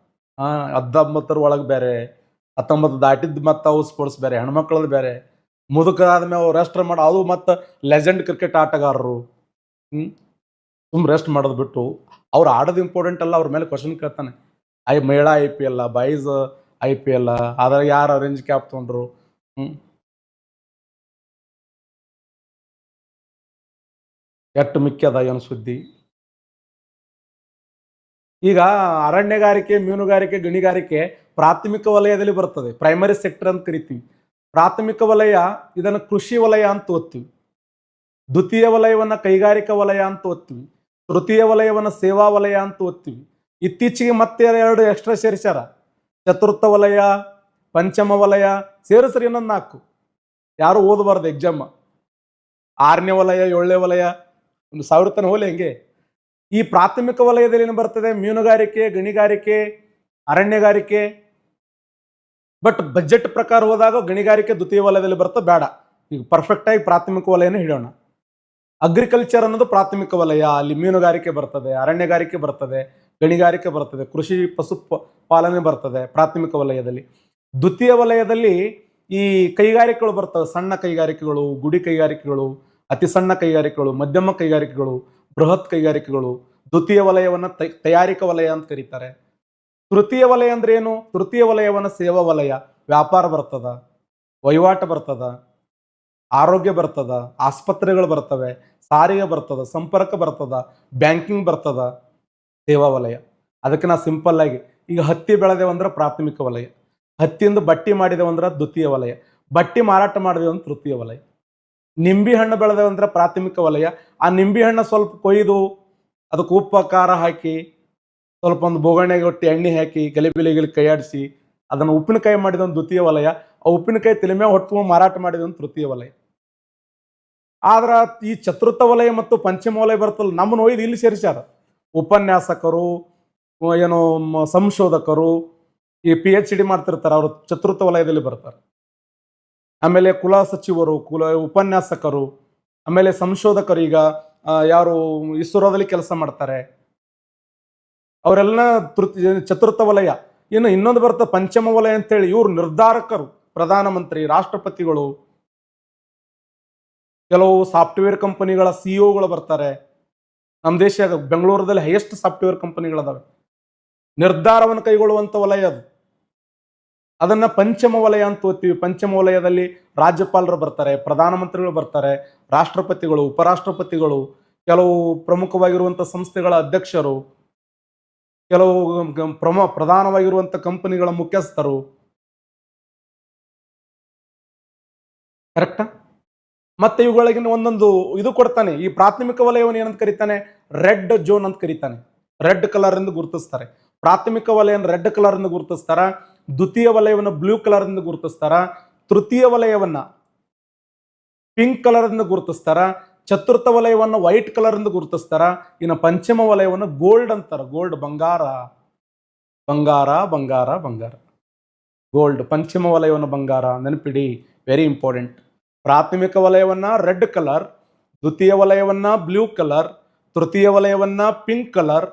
19 ಒಳಗೆ ಬೇರೆ, 19 ದಾಟಿದ್ ಮತ್ತೆ ಅವು ಸ್ಪೋರ್ಟ್ಸ್ ಬೇರೆ, ಹೆಣ್ಮಕ್ಳದ್ದು ಬೇರೆ, ಮುದುಕರಾದ್ಮೇಲೆ ಅವ್ರು ರೆಸ್ಟ್ ಮಾಡೋ ಅದು ಮತ್ತೆ ಲೆಜೆಂಡ್ ಕ್ರಿಕೆಟ್ ಆಟಗಾರರು. ಸುಮ್ ರೆಸ್ಟ್ ಮಾಡೋದು ಬಿಟ್ಟು ಅವ್ರು ಆಡೋದು ಇಂಪಾರ್ಟೆಂಟ್ ಅಲ್ಲ, ಅವ್ರ ಮೇಲೆ ಕ್ವಶನ್ ಕೇಳ್ತಾನೆ. ಮಹಿಳಾ IPL, ಬಾಯ್ಸ್ IPL ಅದ್ರ ಯಾರು ಆರೆಂಜ್ ಕ್ಯಾಪ್ ತೊಗೊಂಡ್ರು. ಎಷ್ಟು ಮಿಕ್ಕದ ಏನು ಸುದ್ದಿ. ಈಗ ಅರಣ್ಯಗಾರಿಕೆ, ಮೀನುಗಾರಿಕೆ, ಗಣಿಗಾರಿಕೆ ಪ್ರಾಥಮಿಕ ವಲಯದಲ್ಲಿ ಬರ್ತದೆ, ಪ್ರೈಮರಿ ಸೆಕ್ಟರ್ ಅಂತ ಕರಿತೀವಿ. ಪ್ರಾಥಮಿಕ ವಲಯ ಇದನ್ನು ಕೃಷಿ ವಲಯ ಅಂತ ಓದ್ತೀವಿ. ದ್ವಿತೀಯ ವಲಯವನ್ನ ಕೈಗಾರಿಕಾ ವಲಯ ಅಂತ ಓದ್ತೀವಿ. ತೃತೀಯ ವಲಯವನ್ನ ಸೇವಾ ವಲಯ ಅಂತ ಓದ್ತೀವಿ. ಇತ್ತೀಚೆಗೆ ಮತ್ತೆ 2 ಎಕ್ಸ್ಟ್ರಾ ಸೇರಿಸ್ಯಾರ, ಚತುರ್ಥ ವಲಯ, ಪಂಚಮ ವಲಯ ಸೇರಿಸ್ರಿ ಇನ್ನೊಂದು 4. ಯಾರು ಓದಬಾರ್ದು ಎಕ್ಸಾಮ್. 6ನೇ ವಲಯ, 7ನೇ ವಲಯ, 1000 ತನ ಹೋಲಿ ಹೆಂಗೆ. ಈ ಪ್ರಾಥಮಿಕ ವಲಯದಲ್ಲಿ ಏನು ಬರ್ತದೆ? ಮೀನುಗಾರಿಕೆ, ಗಣಿಗಾರಿಕೆ, ಅರಣ್ಯಗಾರಿಕೆ. ಬಟ್ ಬಜೆಟ್ ಪ್ರಕಾರ ಹೋದಾಗ ಗಣಿಗಾರಿಕೆ ದ್ವಿತೀಯ ವಲಯದಲ್ಲಿ ಬರ್ತದೆ. ಬೇಡ, ಈಗ ಪರ್ಫೆಕ್ಟ್ ಆಗಿ ಪ್ರಾಥಮಿಕ ವಲಯನ ಹಿಡಿಯೋಣ. ಅಗ್ರಿಕಲ್ಚರ್ ಅನ್ನೋದು ಪ್ರಾಥಮಿಕ ವಲಯ, ಅಲ್ಲಿ ಮೀನುಗಾರಿಕೆ ಬರ್ತದೆ, ಅರಣ್ಯಗಾರಿಕೆ ಬರ್ತದೆ, ಗಣಿಗಾರಿಕೆ ಬರ್ತದೆ, ಕೃಷಿ ಪಶು ಪಾಲನೆ ಬರ್ತದೆ ಪ್ರಾಥಮಿಕ ವಲಯದಲ್ಲಿ. ದ್ವಿತೀಯ ವಲಯದಲ್ಲಿ ಈ ಕೈಗಾರಿಕೆಗಳು ಬರ್ತವೆ, ಸಣ್ಣ ಕೈಗಾರಿಕೆಗಳು, ಗುಡಿ ಕೈಗಾರಿಕೆಗಳು, ಅತಿ ಸಣ್ಣ ಕೈಗಾರಿಕೆಗಳು, ಮಧ್ಯಮ ಕೈಗಾರಿಕೆಗಳು, ಬೃಹತ್ ಕೈಗಾರಿಕೆಗಳು. ದ್ವಿತೀಯ ವಲಯವನ್ನ ತಯಾರಿಕಾ ವಲಯ ಅಂತ ಕರೀತಾರೆ. ತೃತೀಯ ವಲಯ ಅಂದ್ರೆ ಏನು? ತೃತೀಯ ವಲಯವನ್ನ ಸೇವಾ ವಲಯ, ವ್ಯಾಪಾರ ಬರ್ತದ, ವಹಿವಾಟ ಬರ್ತದ, ಆರೋಗ್ಯ ಬರ್ತದ, ಆಸ್ಪತ್ರೆಗಳು ಬರ್ತವೆ, ಸಾರಿಗೆ ಬರ್ತದ, ಸಂಪರ್ಕ ಬರ್ತದ, ಬ್ಯಾಂಕಿಂಗ್ ಬರ್ತದ, ಸೇವಾ ವಲಯ. ಅದಕ್ಕೆ ನಾ ಸಿಂಪಲ್ ಆಗಿ ಈಗ ಹತ್ತಿ ಬೆಳೆದೇವಂದ್ರೆ ಪ್ರಾಥಮಿಕ ವಲಯ, ಹತ್ತಿಯಿಂದ ಬಟ್ಟಿ ಮಾಡಿದೇವಂದ್ರೆ ದ್ವಿತೀಯ ವಲಯ, ಬಟ್ಟಿ ಮಾರಾಟ ಮಾಡಿದೇವಂದ್ರೆ ತೃತೀಯ ವಲಯ. ನಿಂಬೆ ಹಣ್ಣು ಬೆಳೆದೇವಂದ್ರೆ ಪ್ರಾಥಮಿಕ ವಲಯ. ಆ ನಿಂಬೆ ಹಣ್ಣು ಸ್ವಲ್ಪ ಕೊಯ್ದು ಅದಕ್ಕೆ ಉಪ್ಪು ಖಾರ ಹಾಕಿ ಸ್ವಲ್ಪ ಒಂದು ಬೋಗಣ್ಣೆಗೆ ಒಟ್ಟು ಎಣ್ಣೆ ಹಾಕಿ ಗಲಿಬಿಲಿಗೆ ಕೈಯಾಡಿಸಿ ಅದನ್ನು ಉಪ್ಪಿನಕಾಯಿ ಮಾಡಿದ ಒಂದು ದ್ವಿತೀಯ ವಲಯ. ಆ ಉಪ್ಪಿನಕಾಯಿ ತಲೆಮೆ ಹೊಟ್ಟು ಮಾರಾಟ ಮಾಡಿದ ಒಂದು ತೃತೀಯ ವಲಯ. ಆದ್ರ ಈ ಚತುರ್ಥ ವಲಯ ಮತ್ತು ಪಂಚಮ ವಲಯ ಬರ್ತಲ್ಲ, ನಮ್ಮನ್ನು ಒಯ್ದು ಇಲ್ಲಿ ಸೇರಿಸ್ಯಾರ. ಉಪನ್ಯಾಸಕರು, ಏನೋ ಸಂಶೋಧಕರು, ಈ PhD ಮಾಡ್ತಿರ್ತಾರೆ, ಅವರು ಚತುರ್ಥ ವಲಯದಲ್ಲಿ ಬರ್ತಾರೆ. ಆಮೇಲೆ ಕುಲ ಸಚಿವರು, ಉಪನ್ಯಾಸಕರು, ಆಮೇಲೆ ಸಂಶೋಧಕರು, ಈಗ ಯಾರು ಇಸ್ರೋದಲ್ಲಿ ಕೆಲಸ ಮಾಡ್ತಾರೆ ಅವರೆಲ್ಲ ಚತುರ್ಥ ವಲಯ. ಇನ್ನು ಇನ್ನೊಂದು ಬರ್ತದೆ ಪಂಚಮ ವಲಯ ಅಂತೇಳಿ, ಇವ್ರು ನಿರ್ಧಾರಕರು, ಪ್ರಧಾನಮಂತ್ರಿ, ರಾಷ್ಟ್ರಪತಿಗಳು, ಕೆಲವು ಸಾಫ್ಟ್ವೇರ್ ಕಂಪನಿಗಳ CEO ಬರ್ತಾರೆ. ನಮ್ಮ ದೇಶ ಬೆಂಗಳೂರಲ್ಲಿ ಹೈಯೆಸ್ಟ್ ಸಾಫ್ಟ್ವೇರ್ ಕಂಪನಿಗಳದಾವೆ. ನಿರ್ಧಾರವನ್ನು ಕೈಗೊಳ್ಳುವಂತ ವಲಯ ಅದು. ಅದನ್ನ ಪಂಚಮ ವಲಯ ಅಂತ ಓದ್ತೀವಿ. ಪಂಚಮ ವಲಯದಲ್ಲಿ ರಾಜ್ಯಪಾಲರು ಬರ್ತಾರೆ, ಪ್ರಧಾನಮಂತ್ರಿಗಳು ಬರ್ತಾರೆ, ರಾಷ್ಟ್ರಪತಿಗಳು, ಉಪರಾಷ್ಟ್ರಪತಿಗಳು, ಕೆಲವು ಪ್ರಮುಖವಾಗಿರುವಂತ ಸಂಸ್ಥೆಗಳ ಅಧ್ಯಕ್ಷರು, ಕೆಲವು ಪ್ರಧಾನವಾಗಿರುವಂತ ಕಂಪನಿಗಳ ಮುಖ್ಯಸ್ಥರು. ಕರೆಕ್ಟಾ? ಮತ್ತೆ ಇವುಗಳಿಗಿನ ಒಂದೊಂದು ಇದು ಕೊಡ್ತಾನೆ. ಈ ಪ್ರಾಥಮಿಕ ವಲಯವನ್ನು ಏನಂತ ಕರೀತಾನೆ? ರೆಡ್ ಝೋನ್ ಅಂತ ಕರೀತಾನೆ. ರೆಡ್ ಕಲರ್ ಎಂದು ಗುರುತಿಸ್ತಾರೆ. ಪ್ರಾಥಮಿಕ ವಲಯವನ್ನು ರೆಡ್ ಕಲರ್ ಎಂದು ಗುರುತಿಸ್ತಾರ. ದ್ವಿತೀಯ ವಲಯವನ್ನು ಬ್ಲೂ ಕಲರ್ ಎಂದು ಗುರುತಿಸ್ತಾರ. ತೃತೀಯ ವಲಯವನ್ನ ಪಿಂಕ್ ಕಲರ್ ಎಂದು ಗುರುತಿಸ್ತಾರ. ಚತುರ್ಥ ವಲಯವನ್ನು ವೈಟ್ ಕಲರ್ ಎಂದು ಗುರುತಿಸ್ತಾರ. ಇನ್ನು ಪಂಚಮ ವಲಯವನ್ನು ಗೋಲ್ಡ್ ಅಂತಾರ. ಗೋಲ್ಡ್, ಬಂಗಾರ, ಬಂಗಾರ, ಬಂಗಾರ, ಬಂಗಾರ, ಗೋಲ್ಡ್. ಪಂಚಮ ವಲಯವನ್ನು ಬಂಗಾರ, ನೆನಪಿಡಿ, ವೆರಿ ಇಂಪಾರ್ಟೆಂಟ್. ಪ್ರಾಥಮಿಕ ವಲಯವನ್ನ ರೆಡ್ ಕಲರ್, ದ್ವಿತೀಯ ವಲಯವನ್ನ ಬ್ಲೂ ಕಲರ್, ತೃತೀಯ ವಲಯವನ್ನ ಪಿಂಕ್ ಕಲರ್,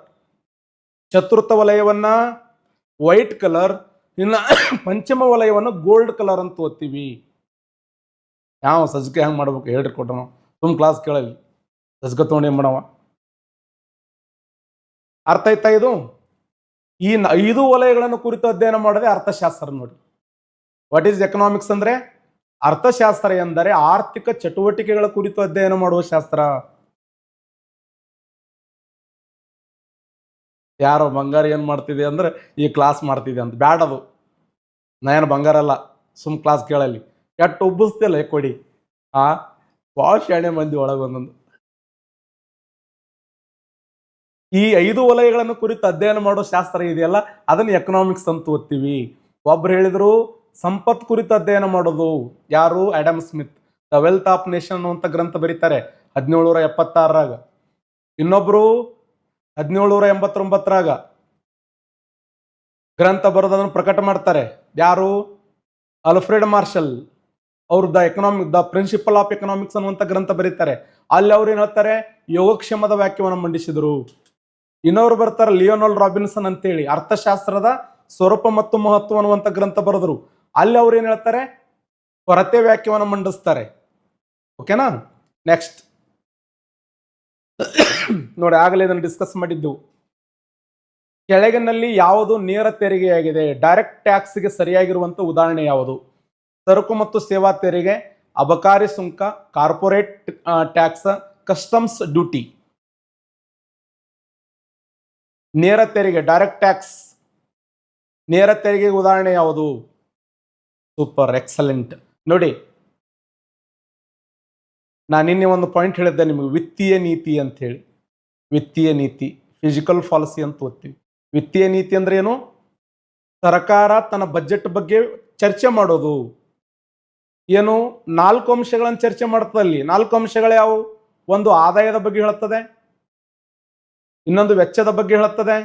ಚತುರ್ಥ ವಲಯವನ್ನ ವೈಟ್ ಕಲರ್, ಇನ್ನು ಪಂಚಮ ವಲಯವನ್ನು ಗೋಲ್ಡ್ ಕಲರ್ ಅಂತ ಓದ್ತೀವಿ. ಯಾವ ಸಜ್ಜಿಗೆ ಹೆಂಗೆ ಮಾಡ್ಬೇಕು ಹೇಳ್ರಿ ಕೊಟ್ಟ ನಾವು ತುಂಬ ಕ್ಲಾಸ್ ಕೇಳಲಿ. ಸಜ್ಜಿಗೆ ತೊಗೊಂಡು ಏನು ಮಾಡವ? ಅರ್ಥ ಆಯ್ತಾ? ಇದು ಈ 5 ವಲಯಗಳನ್ನು ಕುರಿತು ಅಧ್ಯಯನ ಮಾಡದೆ ಅರ್ಥಶಾಸ್ತ್ರ. ನೋಡಿ, ವಾಟ್ ಈಸ್ ಎಕನಾಮಿಕ್ಸ್ ಅಂದ್ರೆ? ಅರ್ಥಶಾಸ್ತ್ರ ಎಂದರೆ ಆರ್ಥಿಕ ಚಟುವಟಿಕೆಗಳ ಕುರಿತು ಅಧ್ಯಯನ ಮಾಡುವ ಶಾಸ್ತ್ರ. ಯಾರೋ ಬಂಗಾರ ಏನ್ ಮಾಡ್ತಿದೆ ಅಂದ್ರೆ ಈ ಕ್ಲಾಸ್ ಮಾಡ್ತಿದೆ ಅಂತ. ಬ್ಯಾಡದು, ನಾ ಏನು ಬಂಗಾರ ಅಲ್ಲ, ಸುಮ್ ಕ್ಲಾಸ್ ಕೇಳಲಿ. ಕೆಟ್ಟು ಉಬ್ಬಿಸ್ತಿಲ್ಲ ಕೊಡಿ. ಭಾಳ ಶಾಣೆ ಮಂದಿ ಒಳಗೆ ಒಂದೊಂದು. ಈ 5 ವಲಯಗಳನ್ನು ಕುರಿತು ಅಧ್ಯಯನ ಮಾಡೋ ಶಾಸ್ತ್ರ ಇದೆಯಲ್ಲ, ಅದನ್ನ ಎಕನಾಮಿಕ್ಸ್ ಅಂತ ಓದ್ತೀವಿ. ಒಬ್ರು ಹೇಳಿದ್ರು ಸಂಪತ್ ಕುರಿತು ಅಧ್ಯಯನ ಮಾಡೋದು. ಯಾರು? Adam Smith the wealth of nation ಅಂತ ಗ್ರಂಥ ಬರೀತಾರೆ 1776ರಾಗ. ಇನ್ನೊಬ್ರು 1789ರಾಗ ಗ್ರಂಥ ಬರೋದನ್ನು ಪ್ರಕಟ ಮಾಡ್ತಾರೆ. ಯಾರು? Alfred Marshall. ಅವರು ದ ಪ್ರಿನ್ಸಿಪಲ್ ಆಫ್ ಎಕನಾಮಿಕ್ಸ್ ಅನ್ನುವಂಥ ಗ್ರಂಥ ಬರೀತಾರೆ. ಅಲ್ಲಿ ಅವ್ರು ಏನ್ ಹೇಳ್ತಾರೆ? ಯೋಗಕ್ಷೇಮದ ವ್ಯಾಖ್ಯವನ್ನು ಮಂಡಿಸಿದ್ರು. ಇನ್ನೊಬ್ರು ಬರ್ತಾರೆ ಲಿಯೋನಾಲ್ಡ್ ರಾಬಿನ್ಸನ್ ಅಂತೇಳಿ, ಅರ್ಥಶಾಸ್ತ್ರದ ಸ್ವರೂಪ ಮತ್ತು ಮಹತ್ವ ಅನ್ನುವಂಥ ಗ್ರಂಥ ಬರೆದ್ರು. ಅಲ್ಲಿ ಅವ್ರು ಏನ್ ಹೇಳ್ತಾರೆ? ಕೊರತೆ ವ್ಯಾಖ್ಯವನ್ನು ಮಂಡಿಸ್ತಾರೆ. ಓಕೆನಾ? ನೆಕ್ಸ್ಟ್ ನೋಡಿ, ಆಗಲೇ ಇದನ್ನು ಡಿಸ್ಕಸ್ ಮಾಡಿದ್ದು. ಕೆಳಗಿನಲ್ಲಿ ಯಾವುದು ನೇರ ತೆರಿಗೆಯಾಗಿದೆ? ಡೈರೆಕ್ಟ್ ಟ್ಯಾಕ್ಸ್ಗೆ ಸರಿಯಾಗಿರುವಂತ ಉದಾಹರಣೆ ಯಾವುದು? ಸರಕು ಮತ್ತು ಸೇವಾ ತೆರಿಗೆ, ಅಬಕಾರಿ ಸುಂಕ, ಕಾರ್ಪೊರೇಟ್ ಟ್ಯಾಕ್ಸ್, ಕಸ್ಟಮ್ಸ್ ಡ್ಯೂಟಿ. ನೇರ ತೆರಿಗೆ, ಡೈರೆಕ್ಟ್ ಟ್ಯಾಕ್ಸ್, ನೇರ ತೆರಿಗೆಗೆ ಉದಾಹರಣೆ ಯಾವುದು? Super, excellent. ನೋಡಿ, ನಾನು ನಿನ್ನೆ ಒಂದು ಪಾಯಿಂಟ್ ಹೇಳಿದ್ದೆ ನಿಮಗೆ, ವಿತ್ತೀಯ ನೀತಿ ಅಂತ ಹೇಳಿ. ವಿತ್ತೀಯ ನೀತಿ, ಫಿಸಿಕಲ್ ಪಾಲಿಸಿ ಅಂತ ಓದ್ತೀವಿ. ವಿತ್ತೀಯ ನೀತಿ ಅಂದ್ರೆ ಏನು? ಸರ್ಕಾರ ತನ್ನ ಬಜೆಟ್ ಬಗ್ಗೆ ಚರ್ಚೆ ಮಾಡೋದು. ಏನು? 4 ಅಂಶಗಳನ್ನು ಚರ್ಚೆ ಮಾಡ್ತದಲ್ಲಿ. 4 ಅಂಶಗಳು ಯಾವುವು? ಒಂದು ಆದಾಯದ ಬಗ್ಗೆ ಹೇಳುತ್ತದೆ, ಇನ್ನೊಂದು ವೆಚ್ಚದ ಬಗ್ಗೆ ಹೇಳುತ್ತದೆ,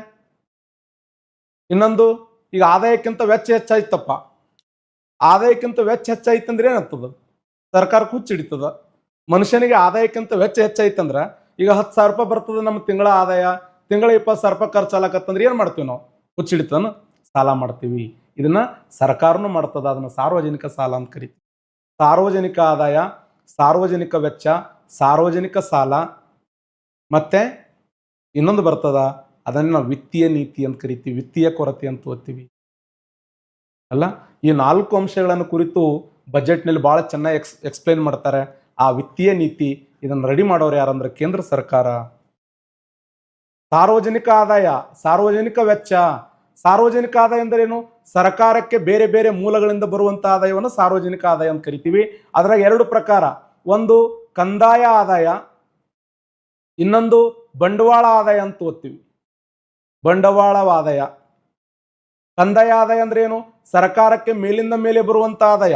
ಇನ್ನೊಂದು ಈಗ ಆದಾಯಕ್ಕಿಂತ ವೆಚ್ಚ ಹೆಚ್ಚಾಯ್ತಪ್ಪ, ಆದಾಯಕ್ಕಿಂತ ವೆಚ್ಚ ಹೆಚ್ಚಾಯ್ತಂದ್ರೆ ಏನಾಗ್ತದ? ಸರ್ಕಾರಕ್ಕೆ ಹುಚ್ಚಿಡಿತದ. ಮನುಷ್ಯನಿಗೆ ಆದಾಯಕ್ಕಿಂತ ವೆಚ್ಚ ಹೆಚ್ಚಾಯ್ತಂದ್ರ ಈಗ 10,000 ರೂಪಾಯಿ ಬರ್ತದೆ ನಮ್ಮ ತಿಂಗಳ ಆದಾಯ, ತಿಂಗಳ 20,000 ರೂಪಾಯಿ ಖರ್ಚಾಲಕತ್ತಂದ್ರೆ ಏನ್ ಮಾಡ್ತೀವಿ ನಾವು? ಹುಚ್ಚಿಡಿತನ ಸಾಲ ಮಾಡ್ತೀವಿ. ಇದನ್ನ ಸರ್ಕಾರನು ಮಾಡ್ತದ, ಅದನ್ನ ಸಾರ್ವಜನಿಕ ಸಾಲ ಅಂತ ಕರಿತೀವಿ. ಸಾರ್ವಜನಿಕ ಆದಾಯ, ಸಾರ್ವಜನಿಕ ವೆಚ್ಚ, ಸಾರ್ವಜನಿಕ ಸಾಲ, ಮತ್ತೆ ಇನ್ನೊಂದು ಬರ್ತದ, ಅದನ್ನ ನಾವು ವಿತ್ತೀಯ ನೀತಿ ಅಂತ ಕರಿತೀವಿ, ವಿತ್ತೀಯ ಕೊರತೆ ಅಂತ ಓದ್ತೀವಿ ಅಲ್ಲ. ಈ 4 ಅಂಶಗಳನ್ನು ಕುರಿತು ಬಜೆಟ್ನಲ್ಲಿ ಬಹಳ ಚೆನ್ನಾಗಿ ಎಕ್ಸ್ಪ್ಲೇನ್ ಮಾಡ್ತಾರೆ. ಆ ವಿತ್ತೀಯ ನೀತಿ ಇದನ್ನು ರೆಡಿ ಮಾಡೋರು ಯಾರಂದ್ರೆ ಕೇಂದ್ರ ಸರ್ಕಾರ. ಸಾರ್ವಜನಿಕ ಆದಾಯ, ಸಾರ್ವಜನಿಕ ವೆಚ್ಚ. ಸಾರ್ವಜನಿಕ ಆದಾಯ ಎಂದರೇನು? ಸರ್ಕಾರಕ್ಕೆ ಬೇರೆ ಬೇರೆ ಮೂಲಗಳಿಂದ ಬರುವಂತ ಆದಾಯವನ್ನು ಸಾರ್ವಜನಿಕ ಆದಾಯ ಅಂತ ಕರಿತೀವಿ. ಅದರಾಗ 2 ಪ್ರಕಾರ, ಒಂದು ಕಂದಾಯ ಆದಾಯ, ಇನ್ನೊಂದು ಬಂಡವಾಳ ಆದಾಯ ಅಂತ ಓದ್ತೀವಿ. ಬಂಡವಾಳ ಆದಾಯ. ಕಂದಾಯ ಆದಾಯ ಅಂದ್ರೆ ಏನು? ಸರ್ಕಾರಕ್ಕೆ ಮೇಲಿಂದ ಮೇಲೆ ಬರುವಂತ ಆದಾಯ,